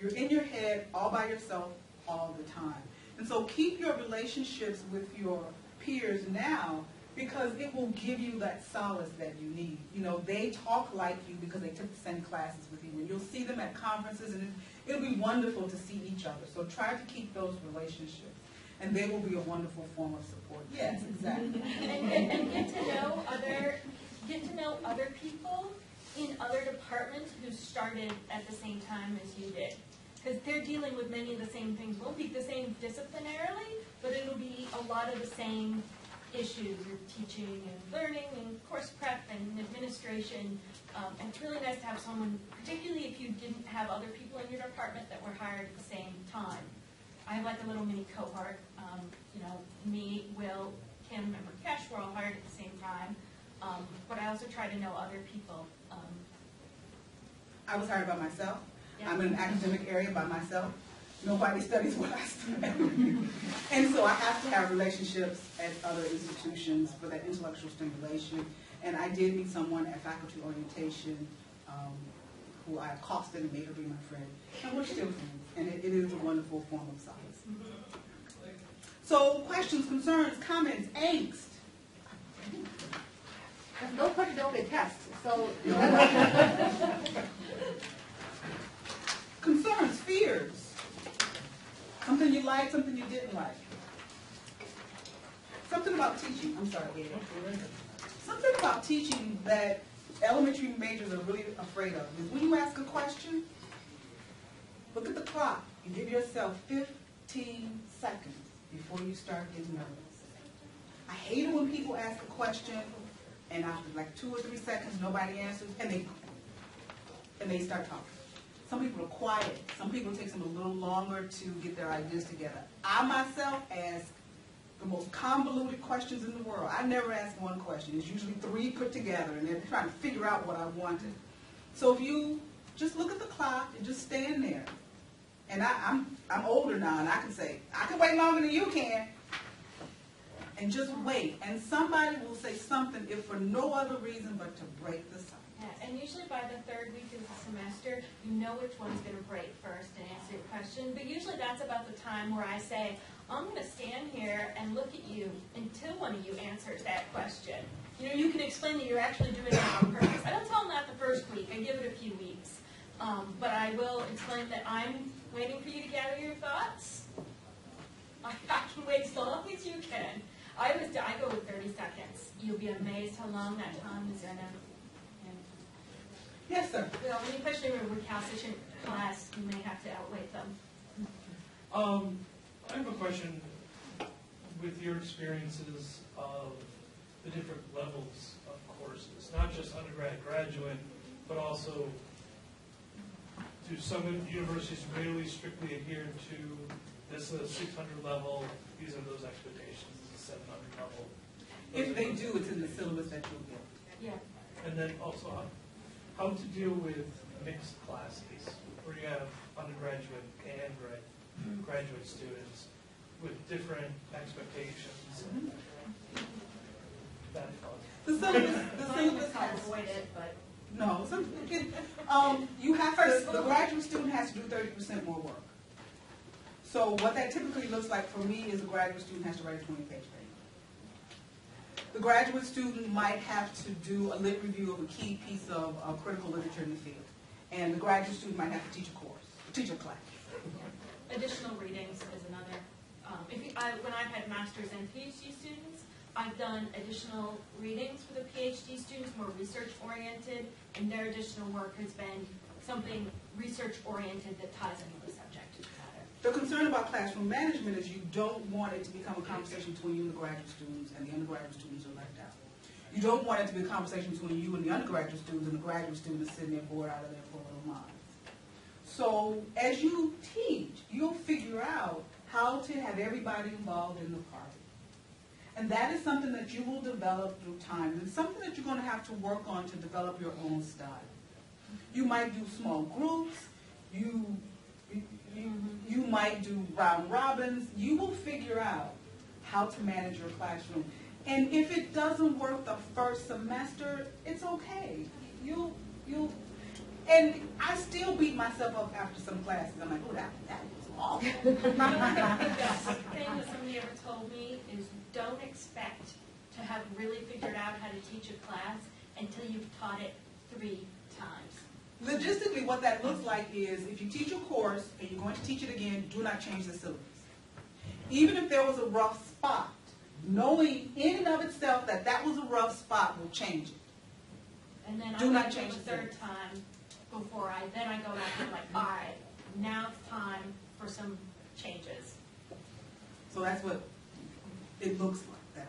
Speaker 2: You're in your head all by yourself all the time. And so keep your relationships with your peers now, because it will give you that solace that you need. You know, they talk like you because they took the same classes with you. And you'll see them at conferences, and it'll be wonderful to see each other. So try to keep those relationships. And they will be a wonderful form of support. Yes, exactly.
Speaker 3: and get to know other people in other departments who started at the same time as you did. Because they're dealing with many of the same things. Won't be the same disciplinarily, but it'll be a lot of the same issues of teaching and learning and course prep and administration. And it's really nice to have someone, particularly if you didn't have other people in your department that were hired at the same time. I have like a little mini cohort. Me, Will, Kim, and Rakesh were all hired at the same time. But I also try to know other people.
Speaker 2: I was hired by myself.
Speaker 3: Yeah.
Speaker 2: I'm in an academic area by myself. Nobody studies what I study. And so I have to have relationships at other institutions for that intellectual stimulation. And I did meet someone at faculty orientation who I accosted and made her be my friend. And we're still friends. And it is a wonderful form of solace. So questions, concerns, comments, angst.
Speaker 1: Nobody don't get tests, so.
Speaker 2: Concerns, fears. Something you liked, something you didn't like. Something about teaching. I'm sorry, Ada. Something about teaching that elementary majors are really afraid of is when you ask a question, look at the clock and give yourself 15 seconds before you start getting nervous. I hate it when people ask a question and after like 2 or 3 seconds nobody answers and they start talking. Some people are quiet. Some people it takes them a little longer to get their ideas together. I myself ask the most convoluted questions in the world. I never ask one question. It's usually 3 put together and they're trying to figure out what I wanted. So if you just look at the clock and just stand there. And I'm older now, and I can say, I can wait longer than you can. And just wait. And somebody will say something, if for no other reason but to break the silence.
Speaker 3: Yeah, and usually by the 3rd week of the semester, you know which one's going to break first and answer your question. But usually that's about the time where I say, I'm going to stand here and look at you until one of you answers that question. You know, you can explain that you're actually doing it on purpose. I don't tell them that the first week. I give it a few weeks. But I will explain that I'm waiting for you to gather your thoughts. I can wait as long as you can. I go with 30 seconds. You'll be amazed how long that time is going to.
Speaker 2: Yes, sir.
Speaker 3: Well, especially with a recalcitrant class, you may have to outweigh them.
Speaker 5: I have a question with your experiences of the different levels of courses, not just undergrad, graduate, but also do some universities really strictly adhere to this is a 600 level, these are those expectations, this is a 700 level.
Speaker 2: If they do, it's in the syllabus that you'll get.
Speaker 3: Yeah.
Speaker 5: And then also how to deal with mixed classes, where you have undergraduate and graduate students with different expectations. That thought.
Speaker 2: The syllabus
Speaker 3: Can't
Speaker 2: has,
Speaker 3: avoid it, but.
Speaker 2: no, you have to, the graduate student has to do 30% more work. So what that typically looks like for me is a graduate student has to write a 20-page paper. The graduate student might have to do a lit review of a key piece of critical literature in the field. And the graduate student might have to teach a course, teach a class.
Speaker 3: Additional readings is another. When I've had master's and PhD students, I've done additional readings for the PhD students, more research-oriented, and their additional work has been something research-oriented that ties into the subject matter.
Speaker 2: The concern about classroom management is you don't want it to become a conversation between you and the graduate students, and the undergraduate students are left out. You don't want it to be a conversation between you and the undergraduate students, and the graduate students sitting there bored out of their poor little minds. So as you teach, you'll figure out how to have everybody involved in the party. And that is something that you will develop through time. It's something that you're going to have to work on to develop your own style. You might do small groups. You might do round robins. You will figure out how to manage your classroom. And if it doesn't work the first semester, it's okay. And I still beat myself up after some classes. I'm like, oh, that was awful.
Speaker 3: The best thing that somebody ever told me is don't expect to have really figured out how to teach a class until you've taught it 3 times.
Speaker 2: Logistically, what that looks like is if you teach a course and you're going to teach it again, do not change the syllabus. Even if there was a rough spot, knowing in and of itself that that was a rough spot will change it.
Speaker 3: And then
Speaker 2: Do
Speaker 3: I
Speaker 2: not
Speaker 3: wait till
Speaker 2: change
Speaker 3: the
Speaker 2: the
Speaker 3: third time before I go back and I'm like, all right, now it's time for some changes.
Speaker 2: So that's what it looks like. That.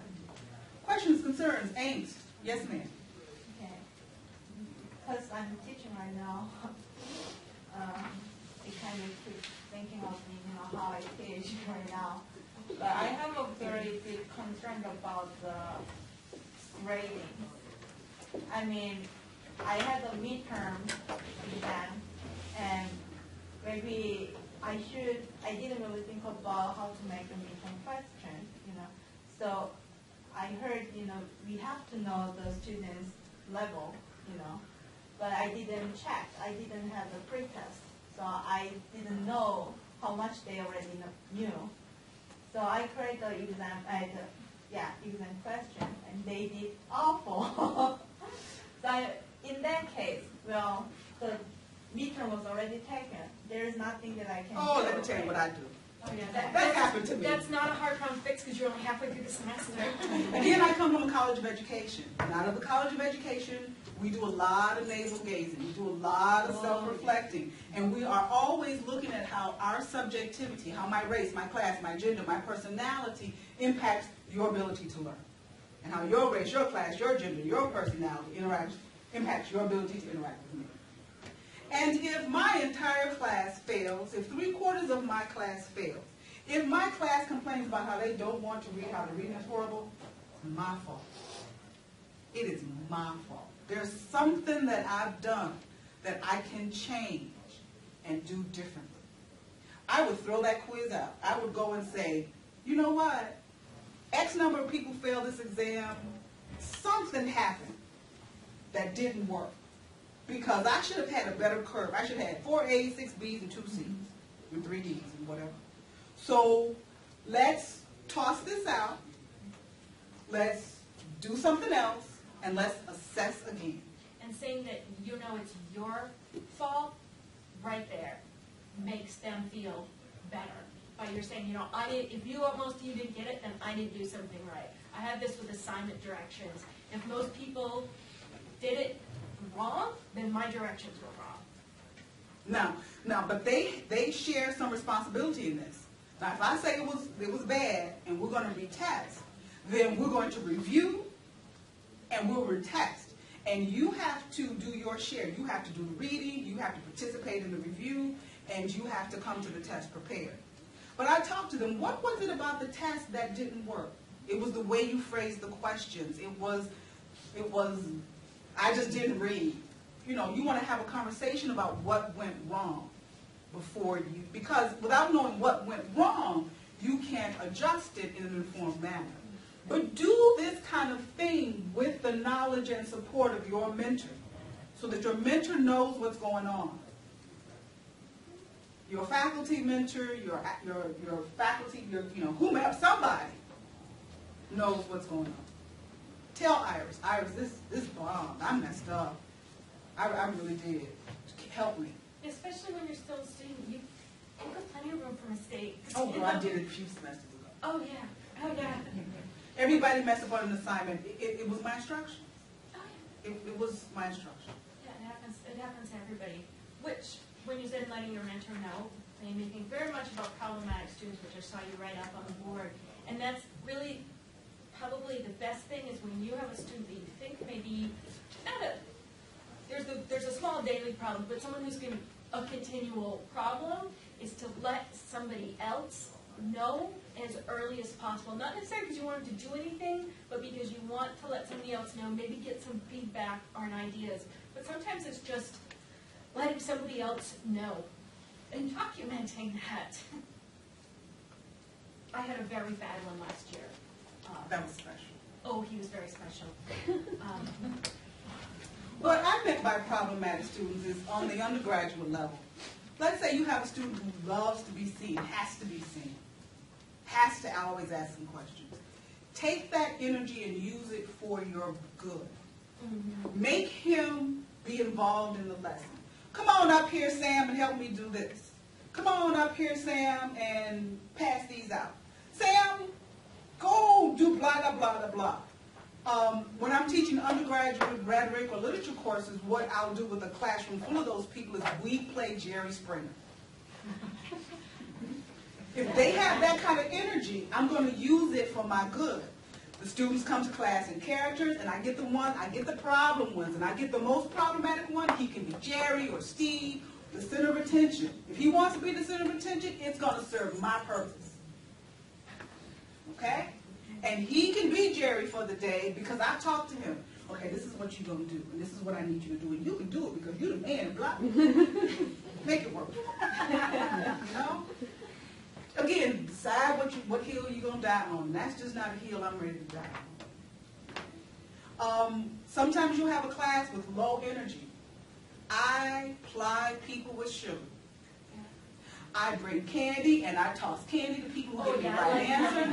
Speaker 2: Questions, concerns, angst? Yes, ma'am.
Speaker 4: Okay. Because I'm teaching right now, it kind of keeps thinking of me, how I teach right now. But I have a very big concern about the grading. I mean, I had a midterm exam, and maybe I didn't really think about how to make a midterm question, So I heard, we have to know the student's level, but I didn't check. I didn't have the pretest, so I didn't know how much they already knew. So I created the exam, exam question, and they did awful. So in that case, well, the midterm was already taken. There is nothing that I can do.
Speaker 2: Oh, let me tell you what I do.
Speaker 3: Oh, yeah,
Speaker 2: That happened to me.
Speaker 3: That's not a hard problem to fix because you're only halfway through the semester.
Speaker 2: Again, I come from a college of education. And out of the college of education, we do a lot of navel gazing. We do a lot of self-reflecting. And we are always looking at how our subjectivity, how my race, my class, my gender, my personality impacts your ability to learn. And how your race, your class, your gender, your personality impacts your ability to interact with me. And if my entire class fails, if 3/4 of my class fails, if my class complains about how they don't want to read, how the reading is horrible, it's my fault. It is my fault. There's something that I've done that I can change and do differently. I would throw that quiz out. I would go and say, you know what? X number of people failed this exam. Something happened that didn't work. Because I should have had a better curve. I should have had 4 A's, 6 B's, and 2 C's, and 3 D's, and whatever. So let's toss this out. Let's do something else, and let's assess again.
Speaker 3: And saying that it's your fault right there makes them feel better. By you're saying, if most of you didn't get it, then I didn't do something right. I have this with assignment directions. If most people did it wrong, then my directions were wrong.
Speaker 2: Now, but they share some responsibility in this. Now, if I say it was bad and we're going to retest, then we're going to review and we'll retest. And you have to do your share. You have to do the reading, you have to participate in the review, and you have to come to the test prepared. But I talked to them, what was it about the test that didn't work? It was the way you phrased the questions. It was, I just didn't read. You know, you want to have a conversation about what went wrong before you, because without knowing what went wrong, you can't adjust it in an informed manner. But do this kind of thing with the knowledge and support of your mentor, so that your mentor knows what's going on. Your faculty mentor, your faculty, whomever, somebody knows what's going on. Tell Iris, this bombed. I messed up. I really did. Help me.
Speaker 3: Especially when you're still a student, you've got plenty of room for mistakes.
Speaker 2: Oh, well, I did it a few semesters ago.
Speaker 3: Oh, yeah. Oh, yeah.
Speaker 2: Everybody messed up on an assignment. It was my instructions.
Speaker 3: Oh, yeah.
Speaker 2: It was my instruction.
Speaker 3: Yeah, it happens to everybody. Which, when you said letting your mentor know, they may think very much about problematic students, which I saw you write up on the board. And that's really probably the best thing, is when you have a student that you think maybe there's a small daily problem, but someone who's been a continual problem, is to let somebody else know as early as possible. Not necessarily because you want them to do anything, but because you want to let somebody else know, maybe get some feedback or ideas. But sometimes it's just letting somebody else know and documenting that. I had a very bad one last year.
Speaker 2: That was special.
Speaker 3: Oh, he was very special.
Speaker 2: What I meant by problematic students is on the undergraduate level. Let's say you have a student who loves to be seen, has to be seen, has to always ask some questions. Take that energy and use it for your good. Mm-hmm. Make him be involved in the lesson. Come on up here, Sam, and help me do this. Come on up here, Sam, and pass these out. Sam, go do blah, blah, blah, blah, blah. When I'm teaching undergraduate rhetoric or literature courses, what I'll do with a classroom full of those people is we play Jerry Springer. If they have that kind of energy, I'm going to use it for my good. The students come to class in characters, and I get the problem ones, and I get the most problematic one. He can be Jerry or Steve, the center of attention. If he wants to be the center of attention, it's going to serve my purpose. Okay? And he can be Jerry for the day because I talked to him. Okay, this is what you're going to do, and this is what I need you to do, and you can do it because you're the man, blah. Make it work. You know? Again, decide what hill you're going to die on. That's just not a hill I'm ready to die on. Sometimes you have a class with low energy. I ply people with sugar. I bring candy, and I toss candy to people who give me the right answer.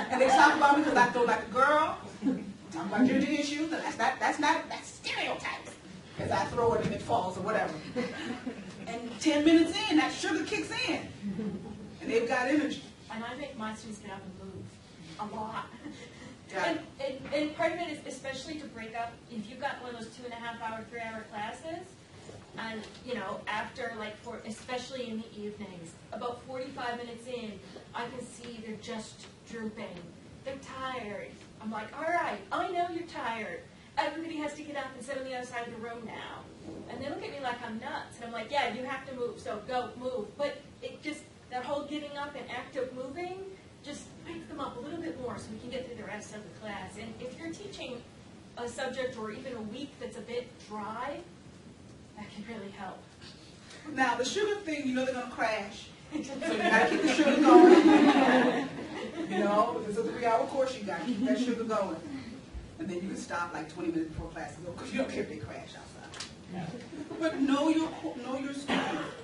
Speaker 2: And they talk about me because I throw like a girl. Talk about gender issues, and that's stereotypes. Because I throw it and it falls or whatever. And 10 minutes in, that sugar kicks in. And they've got energy.
Speaker 3: And I make my students get up and move a lot.
Speaker 2: Yeah.
Speaker 3: And part of it is especially to break up, if you've got one of those 2.5-hour, 3-hour classes, and, after, especially in the evenings, about 45 minutes in, I can see they're just drooping. They're tired. I'm like, all right, I know you're tired. Everybody has to get up and sit on the other side of the room now. And they look at me like I'm nuts. And I'm like, yeah, you have to move, so go, move. But it just, that whole getting up and active moving, just wakes them up a little bit more so we can get through the rest of the class. And if you're teaching a subject or even a week that's a bit dry, that can really help.
Speaker 2: Now, the sugar thing, they're going to crash. So you got to keep the sugar going. It's a 3-hour course, you got to keep that sugar going. And then you can stop like 20 minutes before class is over because you don't care if they crash outside. Yeah. But know your students.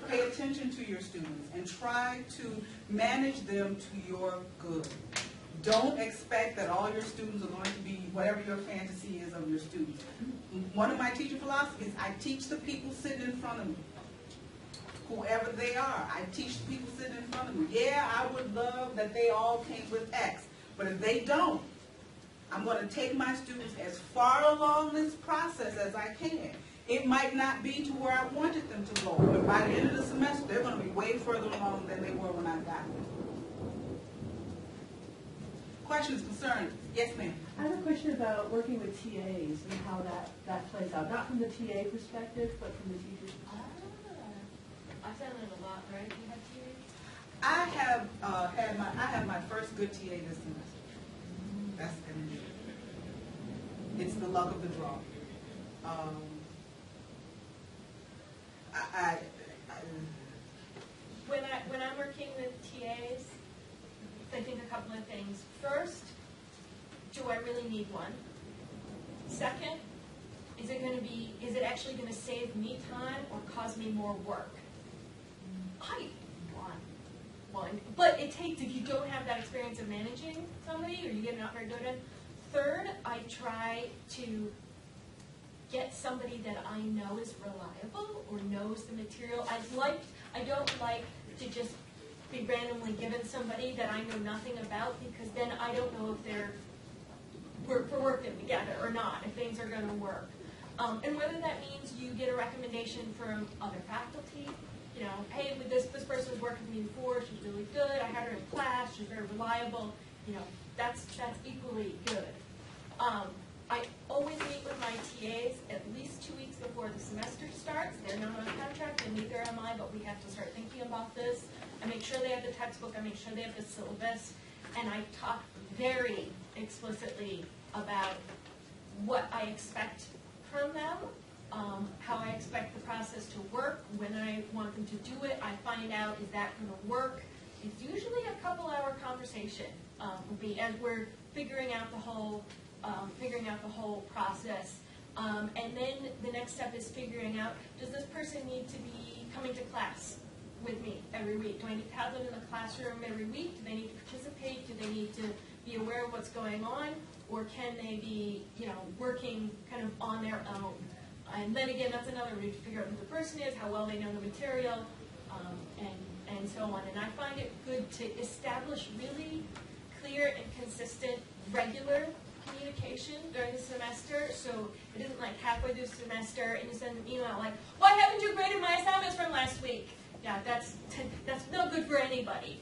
Speaker 2: Pay attention to your students and try to manage them to your good. Don't expect that all your students are going to be whatever your fantasy is of your students. One of my teaching philosophies, I teach the people sitting in front of me. Whoever they are, I teach the people sitting in front of me. Yeah, I would love that they all came with X, but if they don't, I'm going to take my students as far along this process as I can. It might not be to where I wanted them to go, but by the end of the semester, they're going to be way further along than they were when I got them. Questions, concerns? Yes, ma'am.
Speaker 6: I have a question about working with TAs and how that plays out, not from the TA perspective, but from the teacher's perspective.
Speaker 3: I've done it a lot, right? You have TAs?
Speaker 2: I have my first good TA this semester. That's it's the luck of the draw.
Speaker 3: When I'm working with TAs, I think a couple of things. First, do I really need one? Second, is it actually going to save me time or cause me more work? I want one, but it takes, if you don't have that experience of managing somebody or you get not very good at it. Third, I try to get somebody that I know is reliable or knows the material. I don't like to just be randomly given somebody that I know nothing about, because then I don't know if we're working together or not, if things are going to work. And whether that means you get a recommendation from other faculty, you know, hey, this person was working with me before, she's really good, I had her in class, she's very reliable, you know, that's equally good. I always meet with my TAs at least 2 weeks before the semester starts. They're not on contract, and neither am I, but we have to start thinking about this. I make sure they have the textbook, I make sure they have the syllabus, and I talk very explicitly about what I expect from them, how I expect the process to work, when I want them to do it. I find out, is that going to work? It's usually a couple-hour conversation, as we're figuring out the whole process. And then the next step is figuring out, does this person need to be coming to class with me every week? Do I need to have them in the classroom every week? Do they need to participate? Do they need to be aware of what's going on? Or can they be, you know, working kind of on their own? And then again, that's another, we need to figure out who the person is, how well they know the material, and so on. And I find it good to establish really clear and consistent, regular communication during the semester, so it isn't like halfway through the semester and you send an email like, why haven't you graded my assignments from last week? Yeah, that's no good for anybody.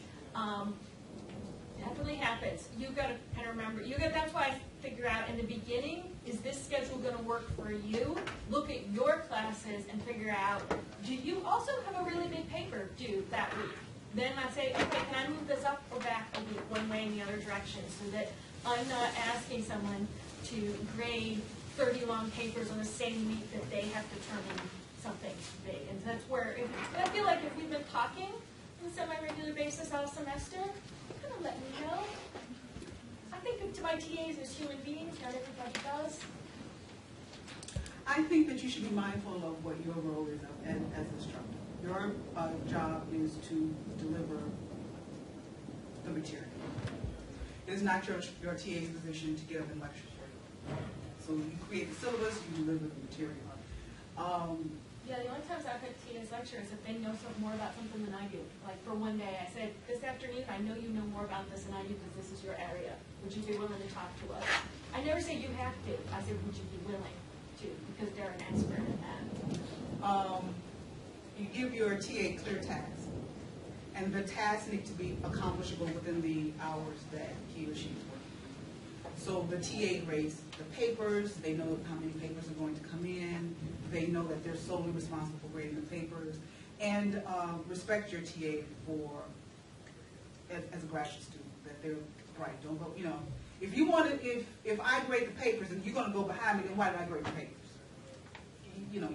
Speaker 3: Definitely happens. You've got to kind of remember, that's why I figure out in the beginning, is this schedule going to work for you? Look at your classes and figure out, do you also have a really big paper due that week? Then I say, okay, can I move this up or back a week, one way and the other direction, so that I'm not asking someone to grade 30 long papers on the same week that they have to turn in something big. And that's where, I feel like if we've been talking on a semi-regular basis all semester, kind of let me know. I think to my TAs as human beings, not everybody does.
Speaker 2: I think that you should be mindful of what your role is as an instructor. Your job is to deliver the material. It is not your TA's position to get up and lecture for you. So you create the syllabus, you deliver the material.
Speaker 3: Yeah, the only times I've had TA's lecture is if they know more about something than I do. Like for one day, I said, this afternoon, I know you know more about this than I do because this is your area. Would you be willing to talk to us? I never say you have to. I said, would you be willing to? Because they're an expert in that.
Speaker 2: You give your TA clear tasks, and the tasks need to be accomplishable within the hours that he or she is working. So the TA grades the papers, they know how many papers are going to come in, they know that they're solely responsible for grading the papers, and respect your TA for, as a graduate student, that they're bright. Don't go, you know, if you want to, if I grade the papers and you're going to go behind me, then why did I grade the papers? You know,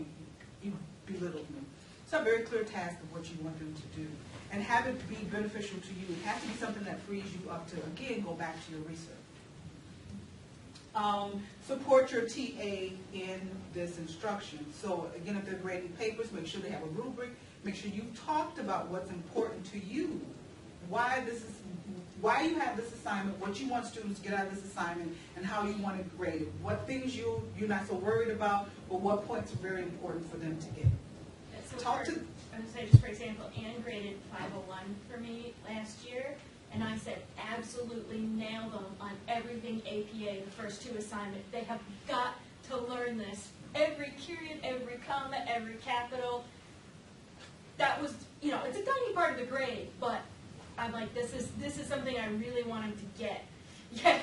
Speaker 2: you belittled me. So a very clear task of what you want them to do. And have it be beneficial to you. It has to be something that frees you up to, again, go back to your research. Support your TA in this instruction. So again, if they're grading papers, make sure they have a rubric. Make sure you've talked about what's important to you. Why you have this assignment, what you want students to get out of this assignment, and how you want it graded. What things you're not so worried about, but what points are very important for them to get.
Speaker 3: So I'm going to say, just for example, Anne graded 501 for me last year, and I said, absolutely nail them on everything APA, the first two assignments. They have got to learn this. Every period, every comma, every capital. That was, it's a tiny part of the grade, but I'm like, this is something I really want them to get. Yeah,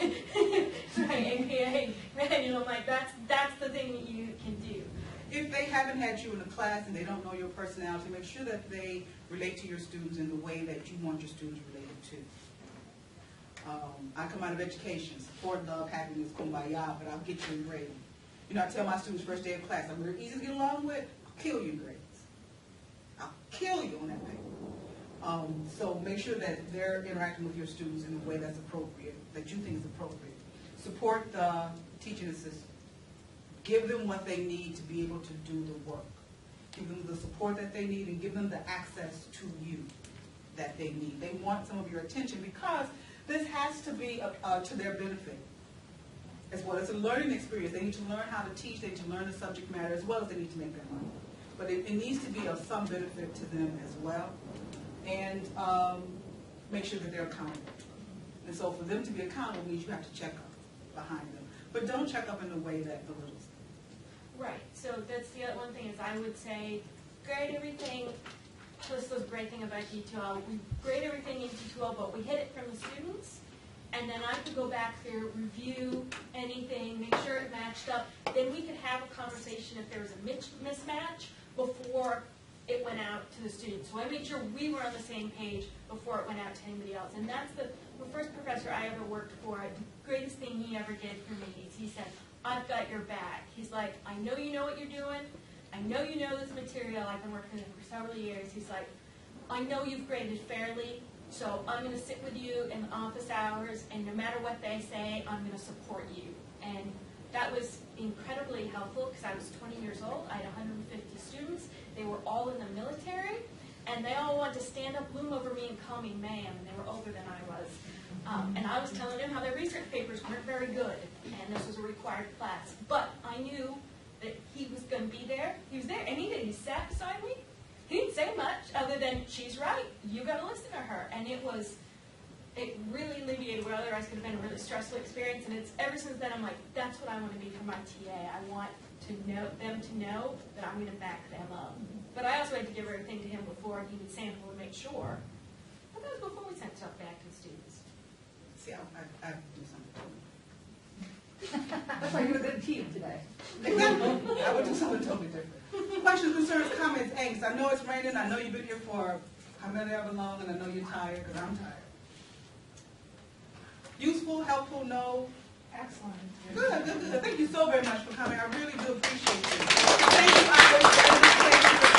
Speaker 3: right, APA, right, I'm like, that's the thing that you can do.
Speaker 2: If they haven't had you in a class and they don't know your personality, make sure that they relate to your students in the way that you want your students related to. I come out of education, support, love, happiness, kumbaya, but I'll get you in grade. I tell my students first day of class, I'm very easy to get along with, I'll kill you in grades. I'll kill you on that paper. So make sure that they're interacting with your students in a way that's appropriate, that you think is appropriate. Support the teaching assistant. Give them what they need to be able to do the work. Give them the support that they need and give them the access to you that they need. They want some of your attention because this has to be to their benefit. As well as a learning experience. They need to learn how to teach, they need to learn the subject matter as well as they need to make their money. But it needs to be of some benefit to them as well. And make sure that they're accountable. And so for them to be accountable means you have to check up behind them. But don't check up in a way that belittles them.
Speaker 3: Right, so that's the other one thing is I would say grade everything. This was a great thing about D2L. We grade everything in D2L, but we hit it from the students. And then I could go back there, review anything, make sure it matched up. Then we could have a conversation if there was a mismatch before it went out to the students. So I made sure we were on the same page before it went out to anybody else. And that's the first professor I ever worked for. The greatest thing he ever did for me is he said, I've got your back. He's like, I know you know what you're doing. I know you know this material. I've been working with him for several years. He's like, I know you've graded fairly. So I'm going to sit with you in the office hours, and no matter what they say, I'm going to support you. And that was incredibly helpful because I was 20 years old. I had 150 students. They were all in the military, and they all wanted to stand up, loom over me, and call me ma'am, and they were older than I was. And I was telling them how their research papers weren't very good, and this was a required class. But I knew that he was going to be there. He was there, and he sat beside me. He didn't say much other than, she's right, you got to listen to her. And it really alleviated what otherwise could have been a really stressful experience. And it's ever since then, I'm like, that's what I want to be for my TA. I want them to know that I'm going to back them up. But I also had to give everything to him before he would sample and make sure. But that was before we sent stuff back to the students.
Speaker 2: See, I have to do something.
Speaker 1: That's why you're the team today.
Speaker 2: Exactly. I would do something totally different. Questions, concerns, comments, angst. I know it's raining. I know you've been here for how many ever long, and I know you're tired because I'm tired. Useful, helpful, no.
Speaker 1: Excellent.
Speaker 2: Good. Thank you so very much for coming. I really do appreciate you. Thank you, Iris.